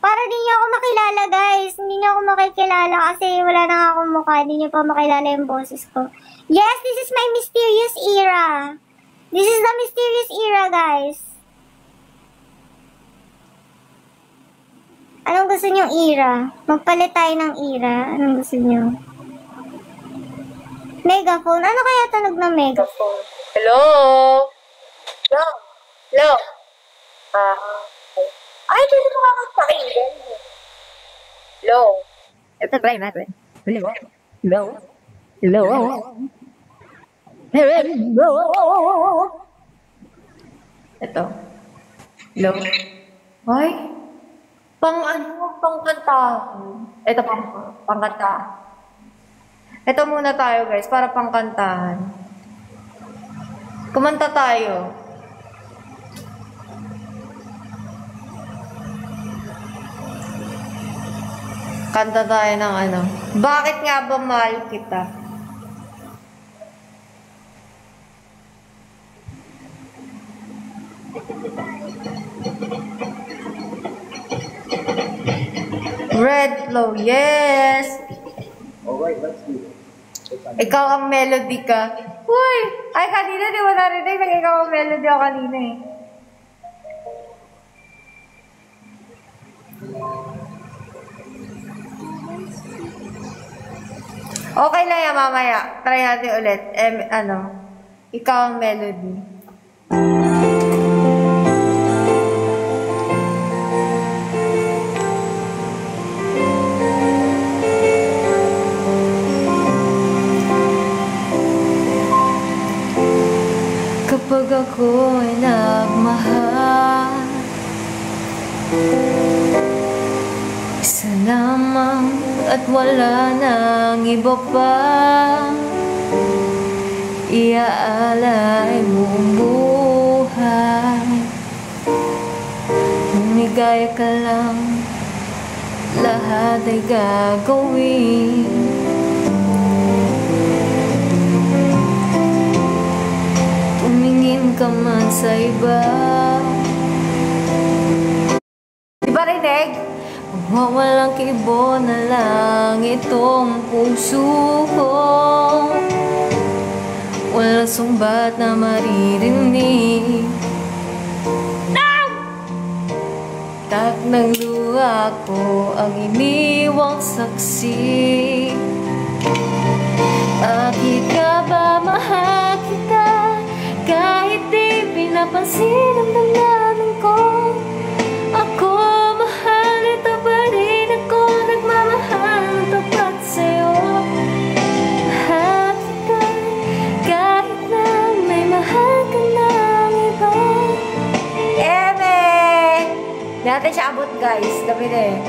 Para di niyo ako makilala, guys. Hindi niyo ako makikilala kasi wala na nga akong mukha. Hindi niyo pa makilala yung boses ko. Yes, this is my mysterious era. This is the mysterious era, guys. Anong gusto niyong era? Magpalit tayo ng era. Anong gusto niyo? Megaphone? Ano kaya tunog ng megaphone? Hello? Hello? Hello? Ay, hindi ko makakapakinggan. Hello? Ito, try natin. Hello? Hello? Hello? Hello? Ito. Hello? Ay? Pangkanta. Ito, pangkanta. Ito muna tayo, guys, para pangkantahan. Kumanta tayo. Kanta tayo ng Bakit nga ba mahal kita? Red flow, yes! Alright, let's do it. Ikaw ang melody ka. Uy! Ay, kanina di mo narinig na ikaw ang melody ako kanina eh. Okay lang yan mamaya. Try natin ulit. Ikaw ang melody. Kapag ako ay nagmahal, isa lamang at wala nang iba pa, iaalay mo ang buhay. Umigay ka lang, lahat ay gagawin. Tumingin ka man sa iba. Diba rinig? Mawalang kibo na lang itong puso ko. Walang sumbat na maririnig. No! Patak ng luha ko ang iniwang saksi. Bakit ka ba mahal kita kahit di pinapansin ang damdamin ko? Ako mahal, ito pa rin ako, nagmamahal ng tapat sa'yo. Mahal kita kahit na may mahal ka ng iba. Hindi natin siya abot, guys. Gabi na eh.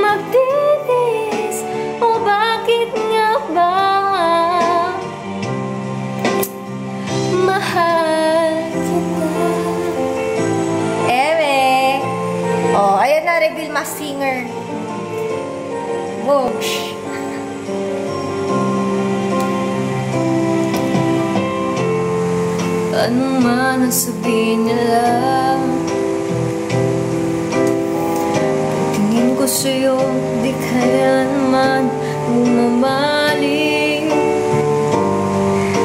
Magtitis, o bakit nga ba mahal kita? Oh, ayan na, reveal mas singer. Whoosh. Ano man ang sabihin nila, tingin ko sa'yo, di kaya naman umamaling.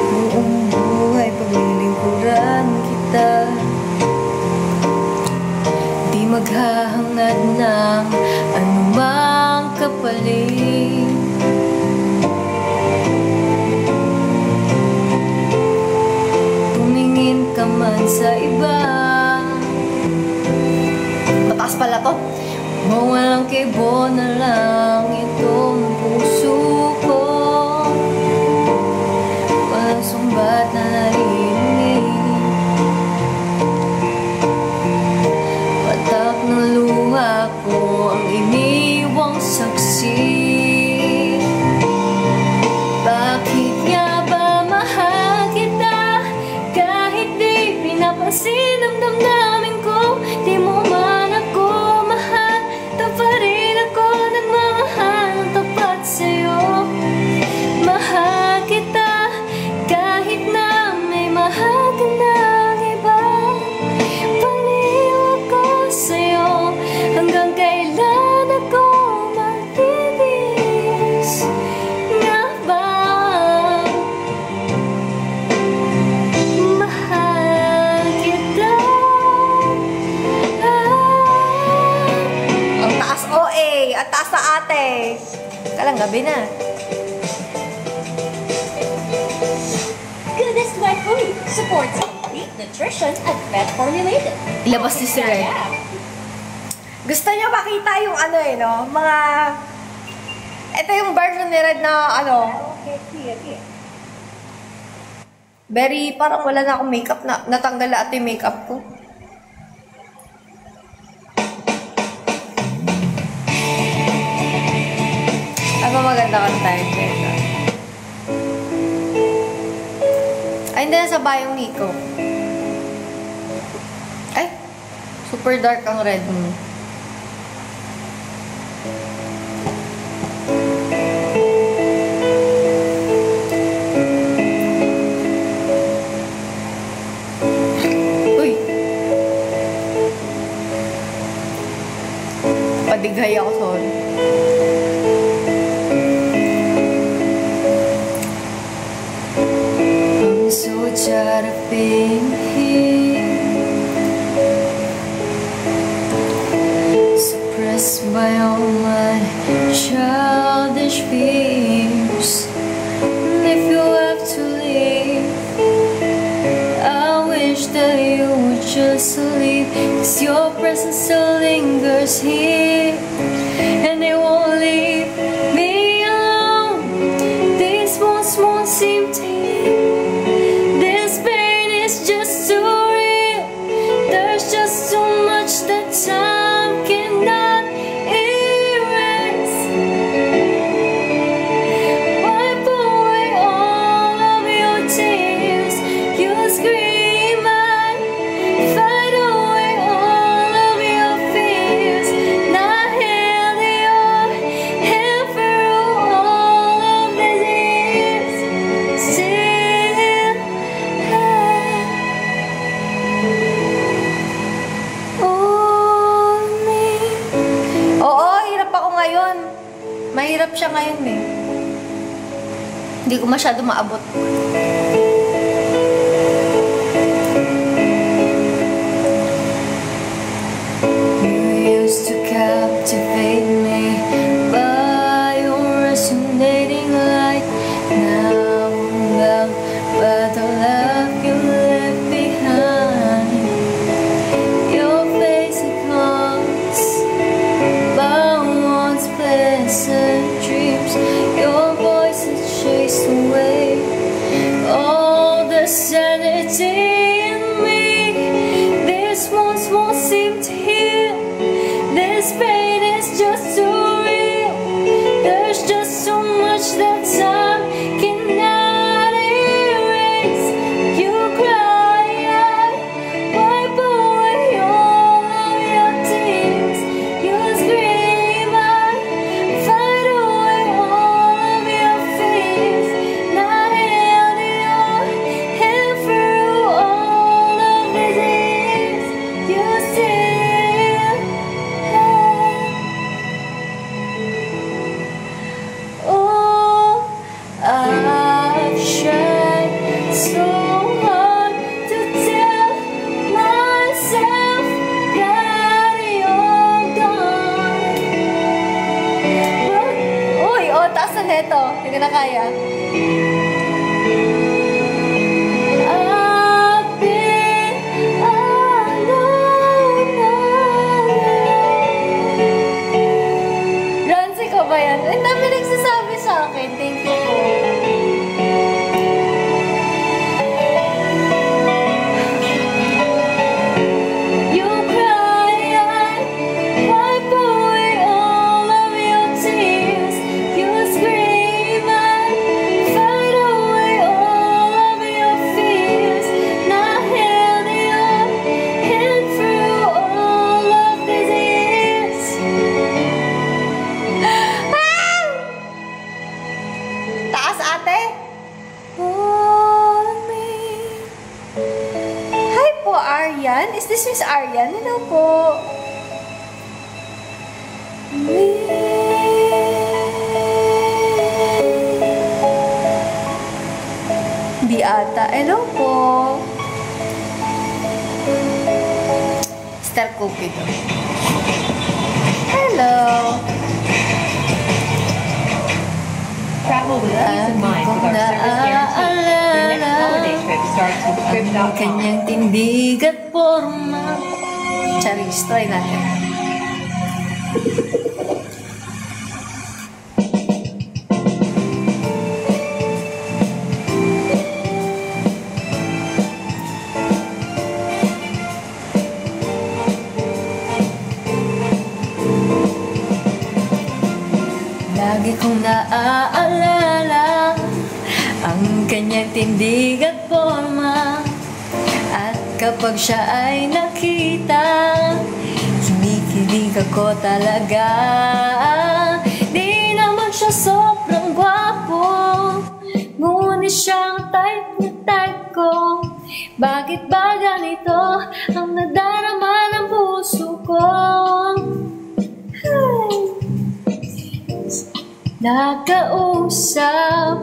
Buong buhay paglilingkuran kita, di maghahangad ng anumang kapalit. Tumingin ka man sa iba, mataas pala to. Walang kibo na lang itong puso ko, walang sumbat na narinig. Patak ng luha ko ang iniwang saksi. Bakit nga ba mahal kita kahit di pinapansin ang damdamin ko? Di mo man ako mahal, pa rin ako nagmamahal ng tapat sa'yo. Mahal kita kahit na may mahal ka ng iba. Paliw ako sa'yo hanggang kailan ako magtitiis nga ba? Mahal kita. Ang taas OA, at taas na ate. Kalang gabi na. Goodness My Food supports complete nutrition at vet formulated. Ilabas ni si Red. Gusto niya makita yung ano eh, no? Mga... Ito yung version ni Red na ano... Very, parang wala na akong makeup na. Natanggal na ito yung makeup ko. Ano maganda kang time kaya? Ay, hindi na sa bayong Nico. Ay, super dark ang red mo. Uy! Padighay ako, sorry. So tired of being here, suppressed by all my childish fears. And if you have to leave, I wish that you would just leave, 'cause your presence still lingers here, and it won't leave me alone. These wounds won't seem to heal. Just too real. There's just so much that time cannot erase. Wipe away all of your tears. You scream and fight away all of your fears. Not held your hand through all of these years. Still mahirap siya ngayon eh. Hindi ko masyado maabot. You nights and dreams, your voice has chased away all the sanity in me. This wounds won't seem to heal. This pain is just too real. There's just so much that time cannot erase. You cry, I wipe away all of your tears. You scream, I fight away all of your fears. Not held your hand through all of these years. You still have. Oh, I've tried so hard to tell myself that you're gone. Uy, oh, taas na neto. Hindi ko na kaya. I've been alone. Rancy ko ba yan? Ang dami nagsasabi sa akin. Thank you po. You cry, I wipe away all of your tears. You scream, I fight away all of your fears. Not held your hand through all of these years. Taas, ate. All of me. Hi po, Aryan. Is this Miss Aryan? Hello po. Di ata. Hello po. Star Cookie to. Hello. Travel with peace of mind with our service guarantee. Your next holiday trip starts with Crib.com. Kanyang tindig at forma. Charis, try natin. Lagi kong naaalala ang kanyang tindig at forma. At kapag siya ay nakita, kinikilig ako talaga. Di naman siya sobrang gwapo, ngunit siyang type na type ko. Bakit ba ganito ang nadarama ng puso ko? Nakausap,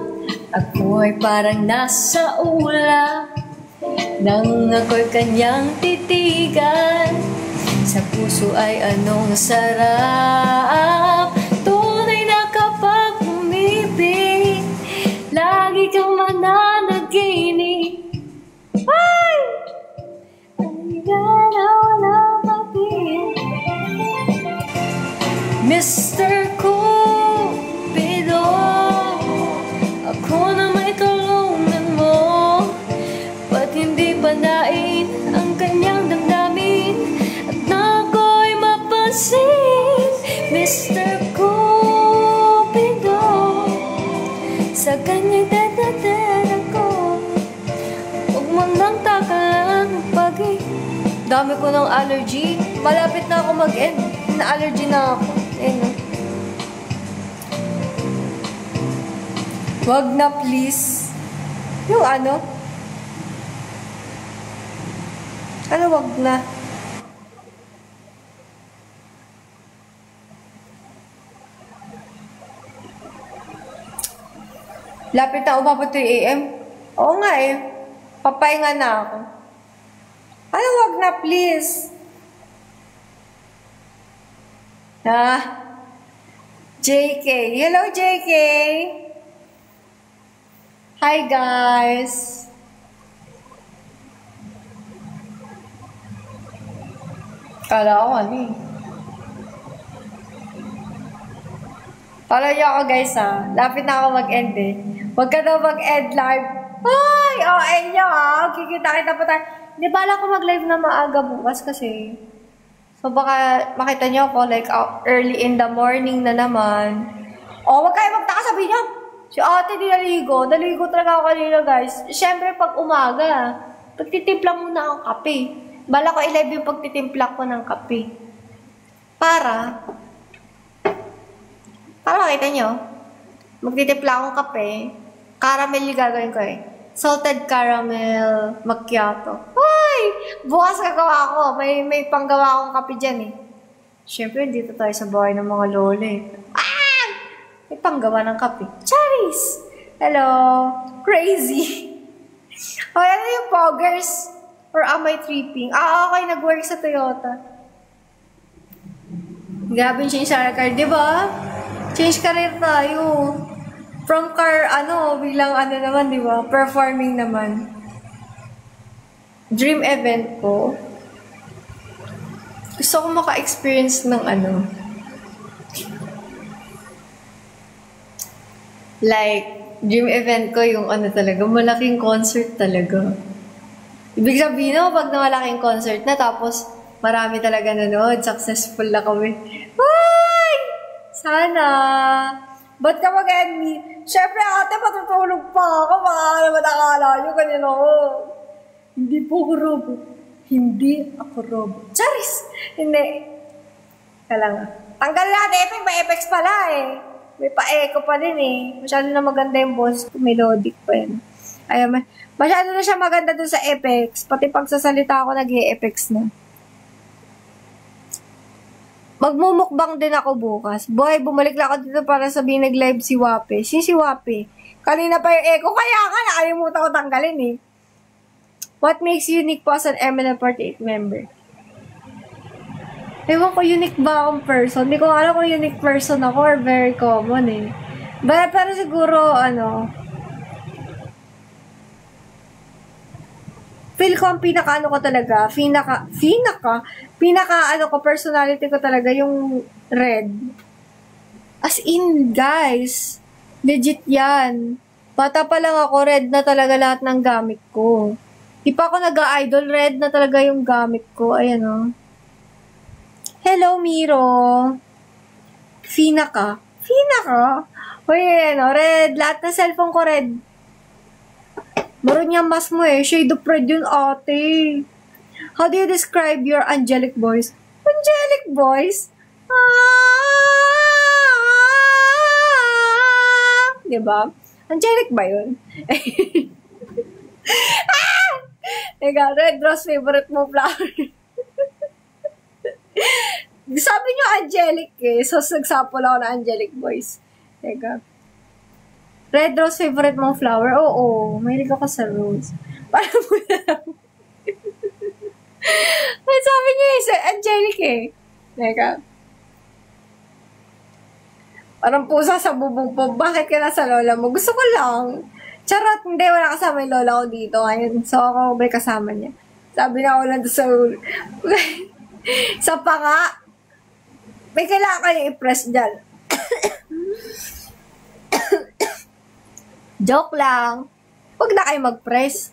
ako ay parang nasa ulap. Nang ako'y kanyang titigan, sa puso ay anong sarap. Tunay na kapag umibig, lagi kang mananaginip. Ay! Ay, gana wala pag-ibig. Mr. Cupido, ako na may tulungan mo. Ba't hindi panain ang kanyang damdamin at na ako'y mapansin? Mr. Cupido, sa kanyang dadadala ko, huwag mo nang takalan pag-ibig. Dami ko ng allergy. Malapit na ako mag-end. Na-allergy na ako. Ayun na. Wag na please. Yung ano? Ano wag na? Lapit na umabot yung AM. Oo nga eh. Papahinga na ako. Ano wag na please? JK. Hello, JK. Hi, guys. Kala ko ano eh. Follow niyo ako guys ha. Lapit na ako mag-end eh. Huwag ka na mag-end live. Ay! OA niyo ha. Kikita-kita pa tayo. Hindi bala ko mag-live na maaga bukas kasi. So baka makita niyo ako like early in the morning na naman. Huwag kayo magtaka, sabihin niyo. Si ate di naligo. Naligo talaga ako kanina guys. Siyempre pag umaga, pagtitimpla muna akong kape. Bala ko i-live yung pagtitimpla ko ng kape. Para makita nyo, magtitimpla akong kape, caramel yung gagawin ko eh. Salted caramel macchiato. Hoy! Bukas gagawa ko. May panggawa akong kape dyan eh. Siyempre, dito tayo sa bahay ng mga lola eh. Ah! May panggawa ng kape. Charis! Hello! Crazy! O, ano yung poggers? Or am I tripping? Okay, nag-work sa Toyota. Grabe yung change sa car, di ba? Change career tayo. From car, bilang naman, di ba? Performing naman. Dream event ko. Gusto ko maka-experience ng like, dream event ko yung talaga, malaking concert talaga. Ibig sabihin pag na malaking concert na, tapos marami talaga nanood, successful na kami. Ay! Sana. Ba't ka mag-end me? Siyempre, ate, patutulog pa ako. Baka naman akala nyo kanina ko. Hindi po ako robot. Hindi ako robot. Charis! Hindi. Kala nga. Tanggal natin, Epic. May Apex pala eh. May pa-echo pa din eh. Masyado na maganda yung boses ko. Melodic pa yan. Ayan, masyado na siya maganda dun sa Apex. Pati pagsasalita ako, nag-e-Apex na. Magmumukbang din ako bukas. Boy, bumalik lang ako dito para sabihin nag-live si Wape. Si Wape. Kanina pa yung echo. Kaya nga, nakalimutan ko tanggalin eh. What makes you unique po as an MNL48 member? Ewan ko, unique ba akong person? Hindi ko alam kung unique person ako or very common eh. Pero siguro, feel ko ang pinaka ko talaga, personality ko talaga yung red. As in, guys, legit yan. Bata pa lang ako, red na talaga lahat ng gamit ko. Di pa ako nag-idol, red na talaga yung gamit ko. Ayan Hello, Miro. Fina ka? Uy, red. Lahat na cellphone ko, red. Maroon niyang mas mo eh. Shade of red yun, ate. How do you describe your angelic voice? Angelic voice? Diba? Angelic ba yun? Red rose favorite mo flower. Sabi niyo angelic eh. So, nagsapol ako na angelic voice. Teka. Red rose favorite mong flower? Oo. Mahilig ako sa rose. Parang mo na lang. Sabi niyo angelic eh. Teka. Parang pusa sa bubong po. Bakit ka nasa lola mo? Gusto ko lang. Charot. Hindi, wala kasama yung lola ko dito. Ngayon, so ako may kasama niya. Sabi na ako lang sa sa panga. May kailangan kayong i-press dyan. Joke lang. Huwag na kayo mag-press.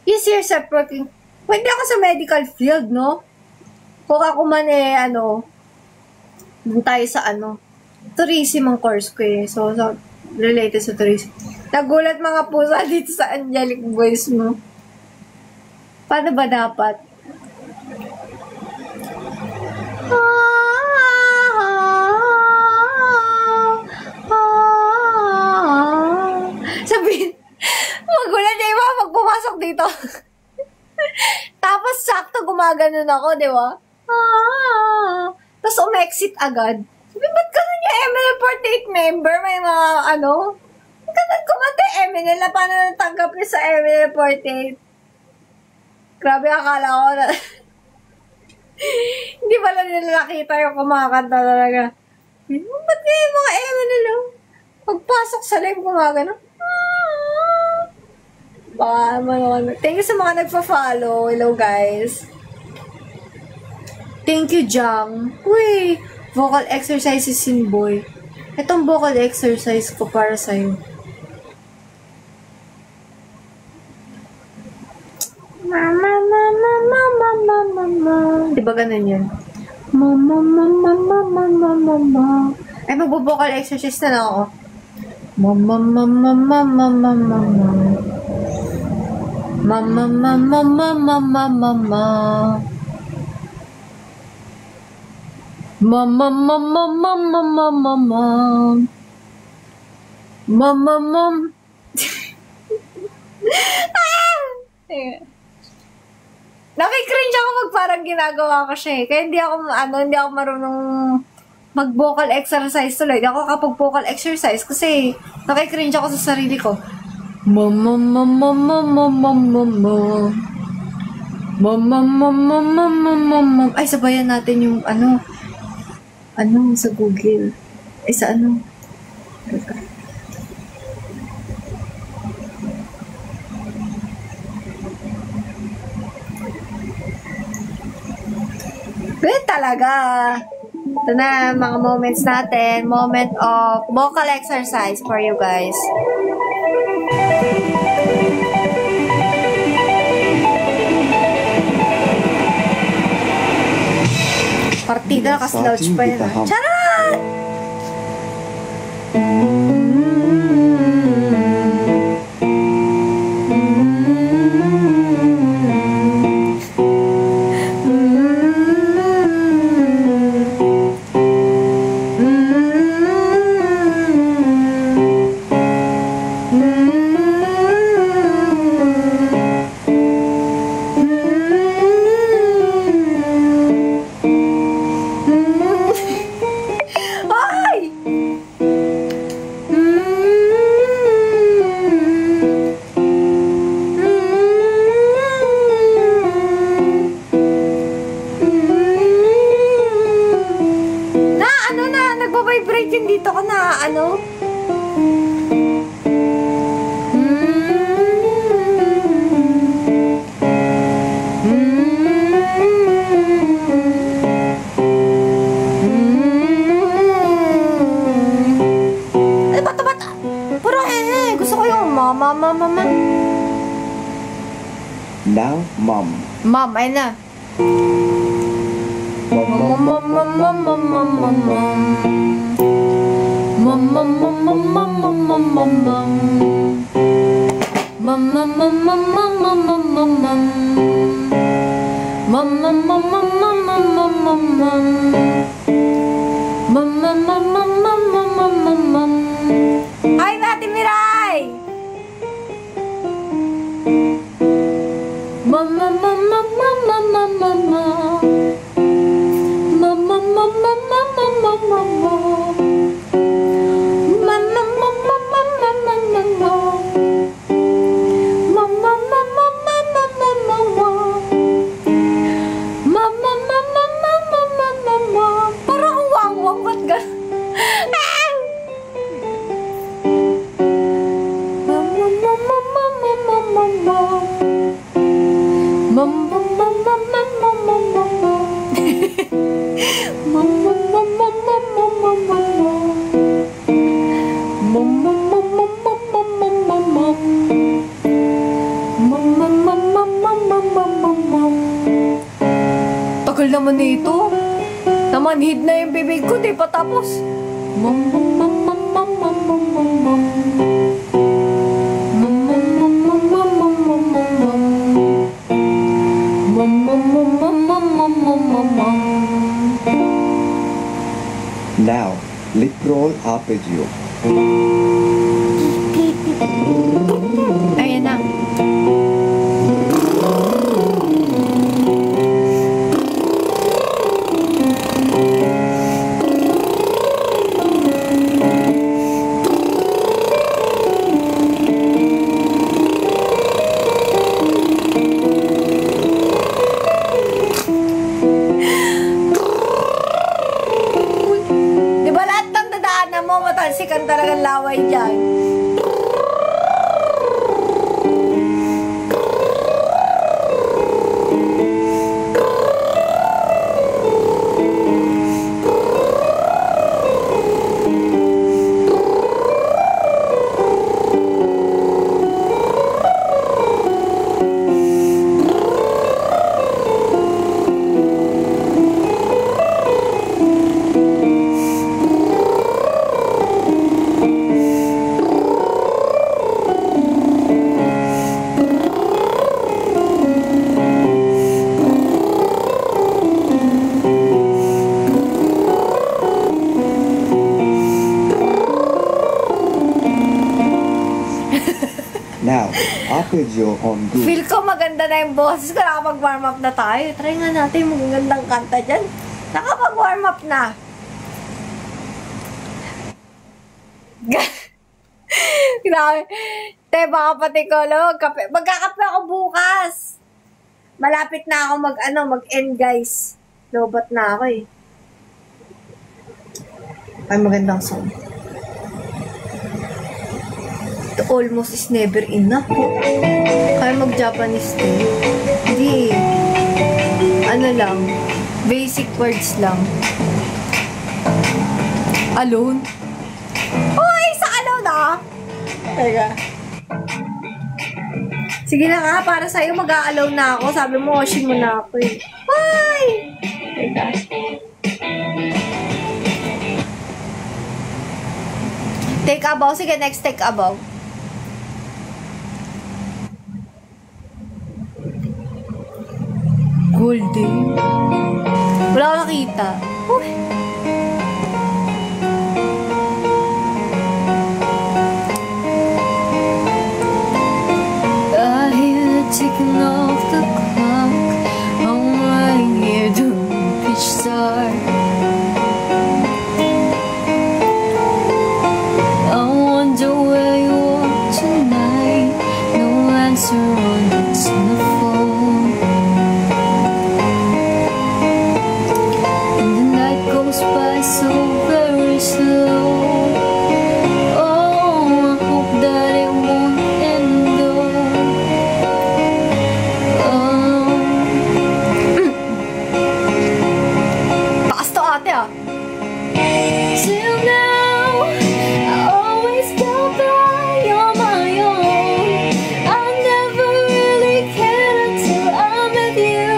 You see yourself working. Hindi ako sa medical field, no? Kung ako man dun tayo sa tourism ang course ko eh. So related sa tourism. Nagulat mga pusa dito sa angelic voice mo. Paano ba dapat? Sabihin, magulat na iba pag pumasok dito. Tapos sakto gumaganon ako, di ba? Tapos umexit agad. Sabi, ba't ganun yung MNL48 member? May mga ganun kumanta MNL na paano natanggap niya sa MNL48? Grabe, akala ko na hindi pala nila nakita yung kumakanta talaga. Ba't nga yung mga MNL pagpasok sa live gumagano? Thank you sa mga nagpa-follow. Hello, guys. Thank you, Jang. Uy, vocal exercises in boy. Itong vocal exercise ko para sa'yo. Mama, mama, mama, mama, mama. Diba ganun yun? Mama, mama, mama, mama, mama. Ay, magbo-vocal exercise na lang ako. Mama, mama, mama, mama, mama. Mama, mama, mama, mama, mama. Mama, mama, mama, mama, mama. Mama, mama. Nakikringe ako pag parang ginagawa ko siya eh. Kaya hindi ako marunong mag-vocal exercise tuloy. Hindi ako kapag vocal exercise kasi nakikringe ako sa sarili ko. Mama, mama, mama, mama, mama. Mama, mama, mama, mama. Ay, sabayan natin yung sa Google. Ay, sa ano? Good talaga. Ito na, mga moments natin. Moment of vocal exercise for you guys. Partida, kasi-launch pa yun. Charot! Nagbabibrate yun dito ko na, Ay, bata. Puro gusto ko yung mama. Now, mom. Mom, ay na. Hi, Ate Miray! Mama. Parang wang-wang, ba't gano'n? Tagal naman nito. Namanhid na yung bibig ko, di pa tapos. Now, lip roll arpeggio. Ayan na. Diba lahat ng dadaanan mo, matalsikan talagang laway dyan. Now, arpeggio on groove. Feel ko maganda na yung boses ko. Nakapag-warm up na tayo. Try nga natin yung magandang kanta dyan. Nakapag-warm up na. Grabe. Te, baka pati ko, magkakape ako bukas. Malapit na ako mag-end, guys. Lobat na ako eh. Ay, magandang song. The almost is never enough. Kaya mag-Japanese din. Hindi. Ano lang. Basic words lang. Alone? Uy! Sa alone ah! Teka. Sige na nga, para sa'yo mag-a-alone na ako. Sabi mo, washing mo na ako eh. Bye! Teka. Take a bow. Sige, next take a bow. Golden. Wala ko nakita. Uy. I hear the ticking of the clock. I'm lying here doing pitch dark. I wonder where you are tonight. No answer on the telephone. And the night goes by so very slow. Oh, I hope that it won't end though. Taas to ate ah. Till now, I always go by on my own. I never really cared until I met you.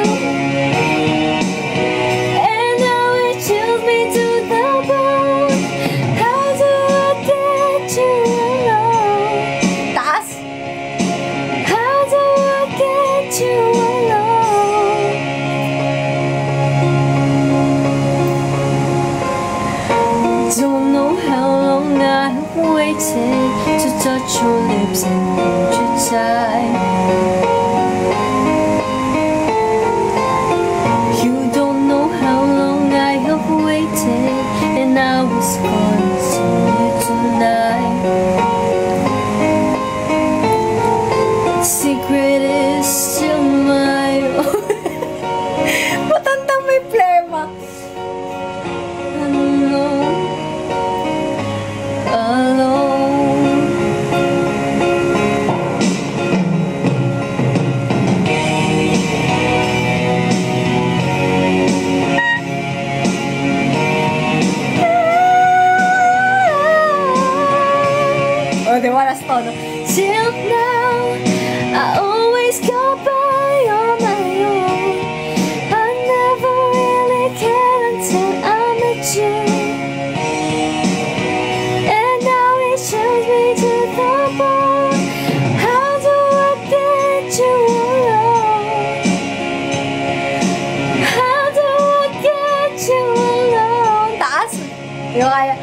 And now it chills me to the bone. How do I get you alone? Taas. How do I get you alone? Don't know how long I've waited to touch your lips and hold you tight. You don't know how long I have waited, and I was gonna see you tonight. The secret is still my own. Matandang may plema. Alone. Oh, di ba? Last tono. Till now, I always go by on my own. I never really cared until I met you. And now it shows me to the bone. How do I get you alone? How do I get you alone? Taas. Yung kaya.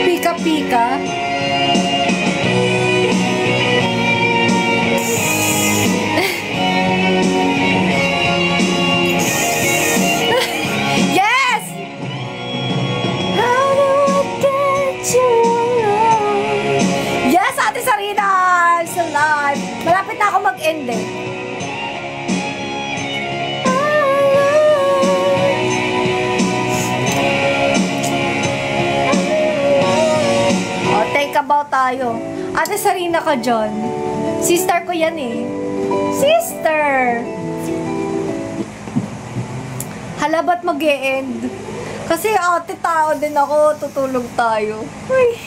Pika-pika. Yes! How do I get you alone? Yes, Ate Sarina! It's alive. Malapit na ako mag-end eh. Take about tayo. Ate Sarina ka dyan. Sister ko yan eh. Sister! Hala, ba't mag-e-end? Kasi ate tao din ako. Tutulog tayo. Uy.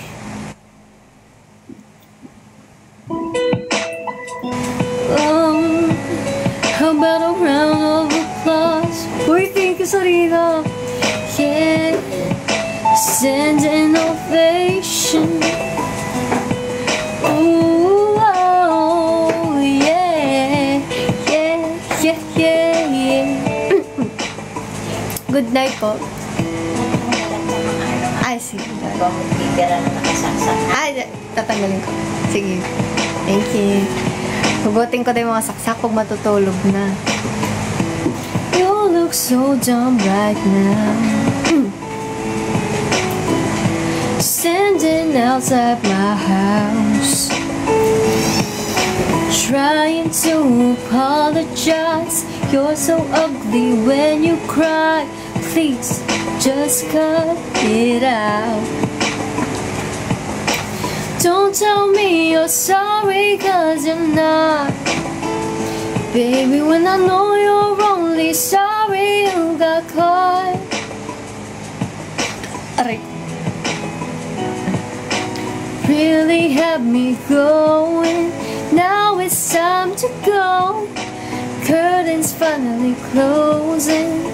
How about a round of applause? Uy, thank you, Sarina. Yeah. Send an ovation. Ooh, oh, yeah, yeah, yeah, yeah, yeah. good night po. Ay, sige. Ay, tatanggalin ko. Sige. Thank you. Hugutin ko na yung mga saksak pag matutulog na. You look so dumb right now. Standing outside my house, trying to apologize. You're so ugly when you cry. Please, just cut it out. Don't tell me you're sorry, 'cause you're not. Baby, when I know you're only sorry you got caught. Aray. Really had me going. Now it's time to go. Curtains finally closing.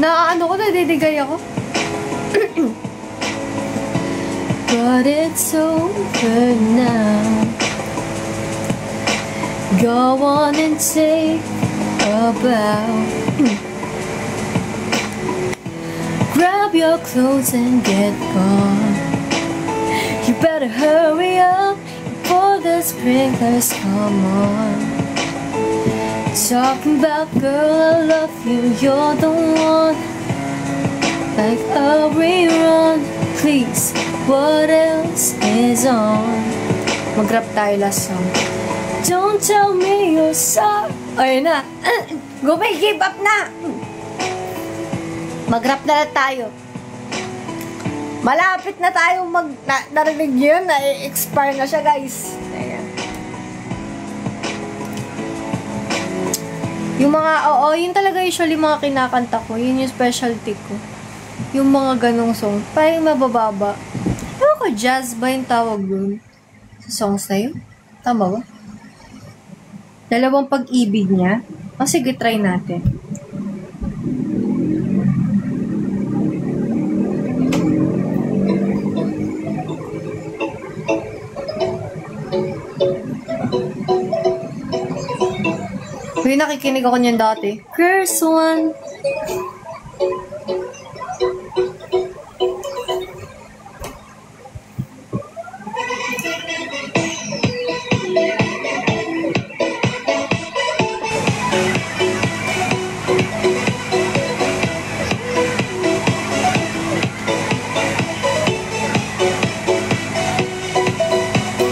Ano ko, nadidigay ako. But it's over now. Go on and take a bow. Grab your clothes and get gone. You better hurry up before the sprinklers come on. Talking about, girl, I love you, you're the one. Like a rerun. Please, what else is on? Mag-rap tayo last song. Don't tell me you're sorry. Ayun na. Gumay, give up na. Mag-rap na lang tayo. Malapit na tayo narinig nyo yun. Na-expire na siya, guys. Ayan. Yung mga, yun talaga usually mga kinakanta ko. Yun yung specialty ko. Yung mga ganong song. Parang mabababa. Ewan ko, jazz ba yung tawag dun? Sa songs na yun? Tama ba? Dalawang pag-ibig niya. Sige, try natin. Uy, nakikinig ako niyan dati. Curse one.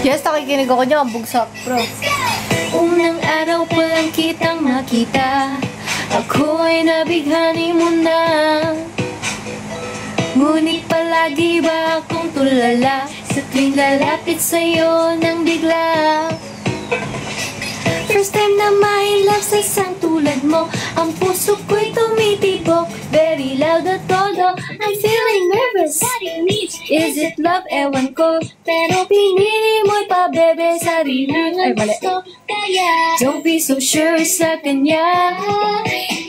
Yes, nakikinig ako niyan. Bugsak, bro. Unang araw pa lang kitang nakita, ako ay nabighani mo na. Ngunit palagi ba akong tulala sa tuwing lalapit sa'yo nang bigla? First time na ma-in-love sa isang tulad mo, ang puso ko'y tumitibok, very loud at todo. I'm feeling nervous. Is it love? Ewan ko. Pero pinili mo'y pabebe sa rinang ang gusto. Kaya don't be so sure sa kanya.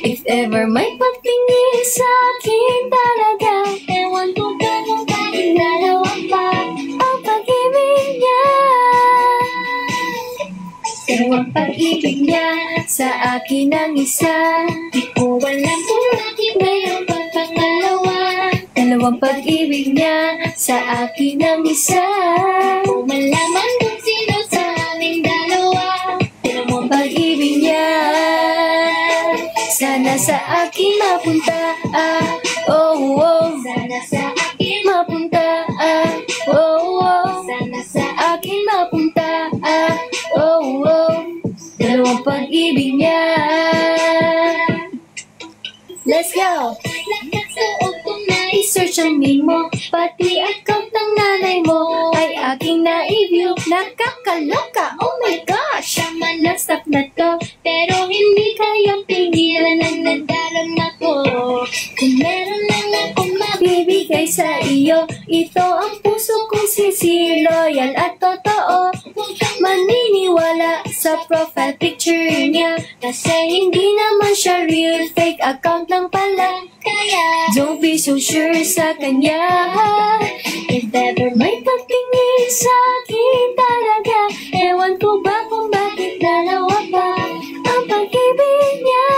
If ever may pagtingin sa akin talaga, ewan ko kung bakit dalawa pa ang pag-ibig niya. Dalawang pag-ibig niya sa akin ang isa. Di ko alam kung bakit mayroon pang pangalawa. Dalawang pag-ibig niya sa akin ang isa. Kung malaman kung sino sa aming dalawa. Dalawang pag-ibig niya sana sa akin mapunta. Oh, oh. Sana sa akin mapunta. Oh, oh. Sana sa akin mapunta. Oh, oh. Dalawang pag-ibig niya. Let's go! Nakasuot ko na i-search ang name mo, pati account ng nanay mo ay aking na-view. Nakakaloka, oh my gosh! Tama na, stop na to, pero hindi kayang pigilan ang nagdalam ako. Kung meron lang akong mabibigay sa iyo, ito ang puso kong sincere, loyal at totoo. Huwag kang maniniwala sa profile picture niya, kasi hindi naman siya real, fake account lang pala. Kaya don't be so sure sa kanya. If ever may pagtingin sa akin talaga, ewan ko ba kung bakit dalawa pa ang pag-ibig niya.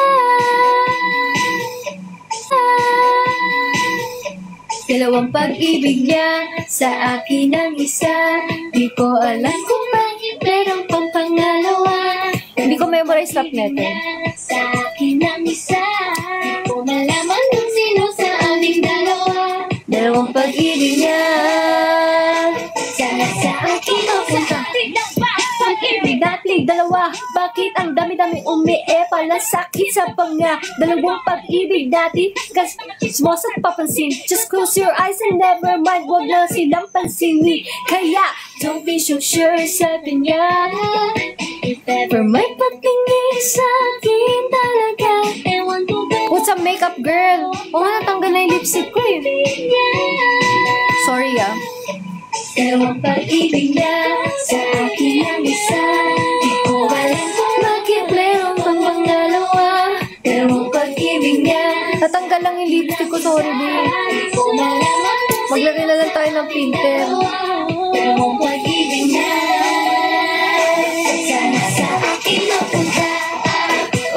Dalawang pag-ibig niya sa akin ang isa. Di ko alam kung bakit merong pang pangalawa. Hindi ko memorize rap neto. Sa akin ang isa. Di ko malaman kung sino sa aming dalawa. Dalawang pag-ibig niya sana sa akin mapunta. Pag-ibig natin dalawa. Bakit ang dami-dami palasakit sa panga. Dalawang pag-ibig natin kasmos at papansin. Just close your eyes and never mind. Huwag na silang pansinin. Kaya don't be so sure sa kanya. If ever may patingin sa akin talaga. What's up makeup girl? O nga natanggal na yung lipstick ko eh. Sorry ah. Dalawang pag-ibig niya sa akin ang isa. Di ko alam kung bakit meron pang pangalawa. Dalawang pag-ibig niya. Natanggal lang yung lipstick ko, sorry babe. Maglagay na lang tayo ng filter. Dalawang pag-ibig niya sana sa akin mapunta.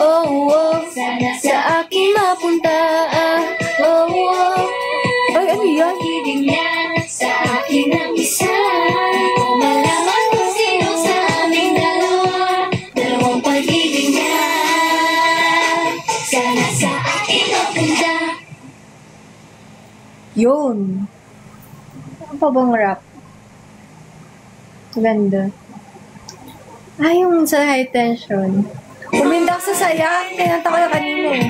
Oh, oh. Sana sa akin mapunta. Oh, oh. Ay, ano yan? Pag-ibig niya sa akin ang isa. Kung malaman kung sino sa aming dalawa. Dalawang pag-ibig niya sana sa akin mapunta. Yun. Ano pa bang rap? Ganda. Ay, yung sa high tension. Umindak sa saya. Kinanta ko na kanina eh.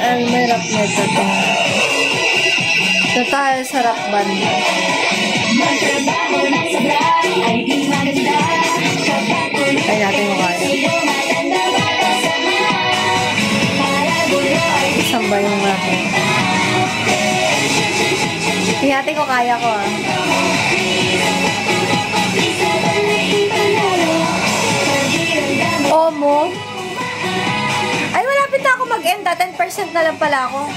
Ay, may rap nito to. Ito tayo sa rap band. Ay, natin mo kaya. Isang ba yung rap? Hihati ko kaya ko ah. Omo. Ay, malapit na ako mag-end. 10% na lang pala ako.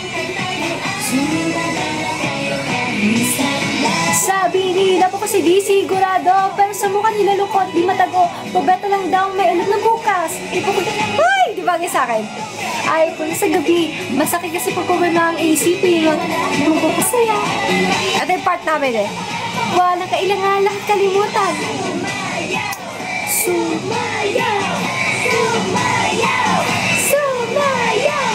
Sabi nila po kasi di sigurado. Pero sa mukha nila lukot, di matago. Pabeta lang daw, may ulit na bukas. Uy! Di bagay sa akin. Ayaw ko na sa gabi. Masakit kasi pagkuha na ang isipin. Magpapasaya. Ito yung part namin eh. Walang kailangan lahat kalimutan. Sumayaw! Sumayaw! Sumayaw!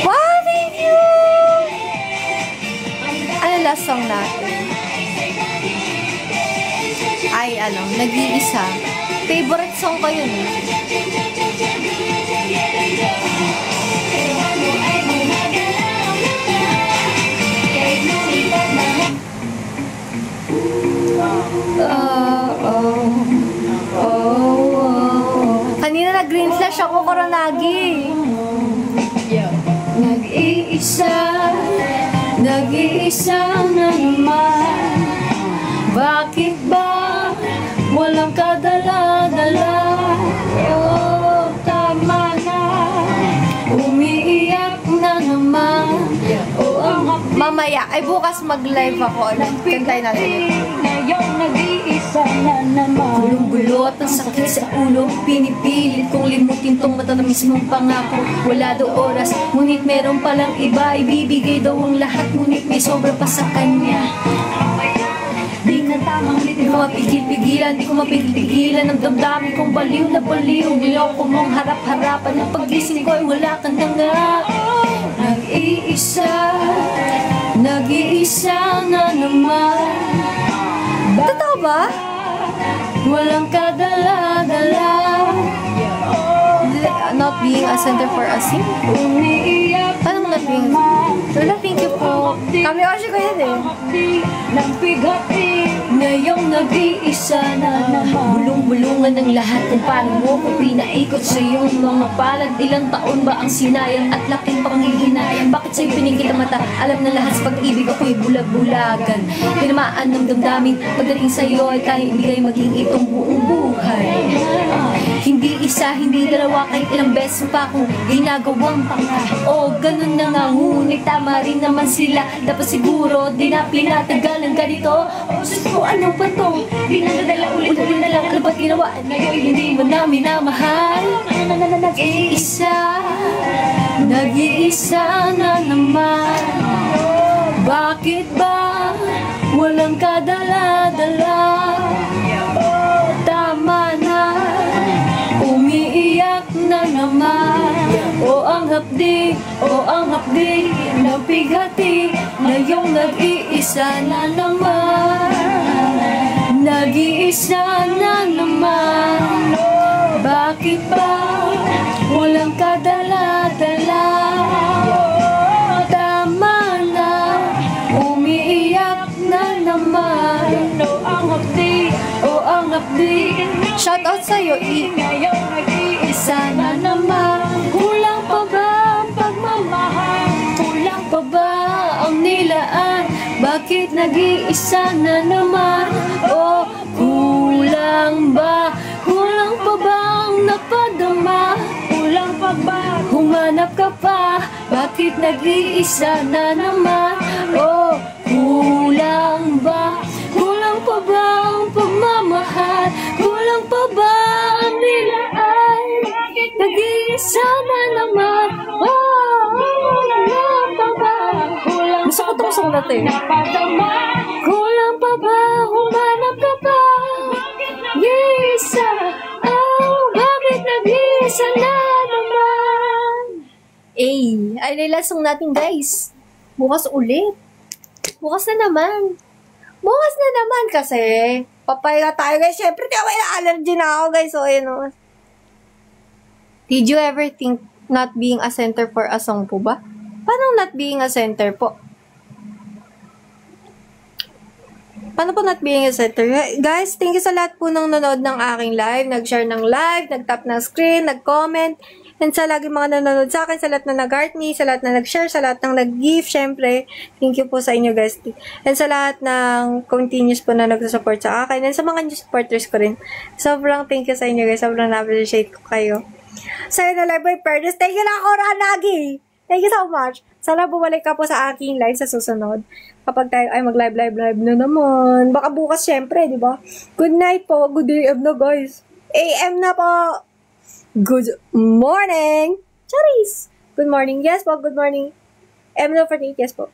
Wow, thank you! Ano last song natin? Ay, ano, nag-iisa. Favorite song ko yun eh. Kanina nag-green flash ako, Koronagi. Nag-iisa, nag-iisa na naman. Bakit ba walang kadala-dala? Oh, tama na. Umiiyak na naman. Oh, mamaya, ay bukas mag-live ako. Kantay natin. Nag-iisa na naman. Bulong-bulot ang sakit sa ulo. Pinipilit kong limutin tong matatamis mong pangako. Wala daw oras, ngunit meron palang iba. Ibibigay daw ang lahat, ngunit may sobra pa sa kanya. Di ko mapigil-pigilan, di ko mapigil-pigilan ang damdamin kong baliw na baliw. Niloko mong harap-harapan, ang pag-gising ko ay wala kang danga. Nag-iisa, nag-iisa na naman. Totoo ba? Walang kadala-dala. Not being a center for a scene? Paano not being a center? Lola, thank you po. Kami kasi ko yan eh. Ngayong nag-iisa na naman. Bulong-bulungan ng lahat kung paano mo ko pinaikot sa iyong mga palad. Ilang taon ba ang sinayang at laking panghihinayang? Bakit sa'yo pinigil ang mata? Alam na lahat sa pag-ibig ako'y bulag-bulagan. Tinamaan ng damdamin. Pagdating sa'yo ay kaya ibigay maging itong buong buhay. Hindi isa isa, hindi dalawa, kahit ilang beses pa akong ginagawang panga. O ganun na nga, ngunit tama rin naman sila. Dapat siguro, di na pinatagal ng ganito. O Diyos ko, ano ba to? Dinadala ulit na lang, ano ba't ginawa? Ngayon, hindi mo namin namahal. Nag-iisa na naman. Bakit ba walang kadala-dala? Tama na, umiiyak na naman. O ang hapdi ng pighati, ngayong nag-iisa na naman. Nag-iisa na naman. Bakit ba walang kadala-dala? Tama na, umiiyak na naman. O ang hapdi. Shout out sa'yo, ngayong nag-iisa na naman. Kulang pa ba ang pagmamahal? Kulang pa ba ang nilaan? Bakit nag-iisa na naman? O kulang ba? Kulang pa ba ang napadama? Kulang pa ba? Humanap ka pa? Bakit nag-iisa na naman? O kulang ba? Kulang pa ba ang pagmamahal? Kulang pa ba ang nilaan? Bakit nag-iisa na naman? Oh, kulang pa ba? Gusto ko itong song natin. Kulang pa ba? Humanap ka pa? Nag-iisa. Oh, bakit nag-iisa na naman? Ay nila song natin, guys. Bukas ulit. Bukas na naman. Bukas na naman kasi papaya tayo, guys. Siyempre, may allergy na ako, guys. So, ayun o. Did you ever think not being a center for a song po ba? Paano not being a center po? Paano po not being a center? Guys, thank you sa lahat po ng nanood ng aking live. Nag-share ng live, nag-tap ng screen, nag-comment. And sa lagi mga nanonood sa akin, sa lahat na nag-heart me, sa lahat na nag-share, sa lahat ng nag-give, syempre, thank you po sa inyo, guys. And sa lahat ng continuous po na nag-support sa akin, and sa mga new supporters ko rin. Sobrang thank you sa inyo, guys. Sobrang na-appreciate ko kayo. So, yun na live boy, Perdes. Thank you na ako, Ranagi! Thank you so much. Sana bumalik ka po sa aking live sa susunod. Kapag tayo ay mag-live na naman. Baka bukas, syempre, di ba? Good night po. Good AM na, guys. AM na po. Good morning! Charis! Good morning. Yes po, good morning. M48, yes po.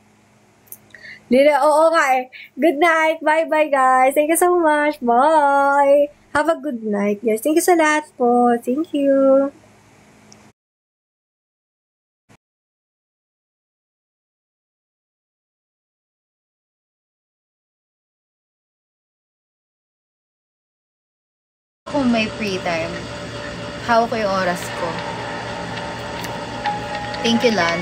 Lila, oo nga eh. Good night. Bye-bye, guys. Thank you so much. Bye! Have a good night, guys. Thank you sa lahat po. Thank you. Kung may free time, hawak ko yung oras ko. Thank you, Lance.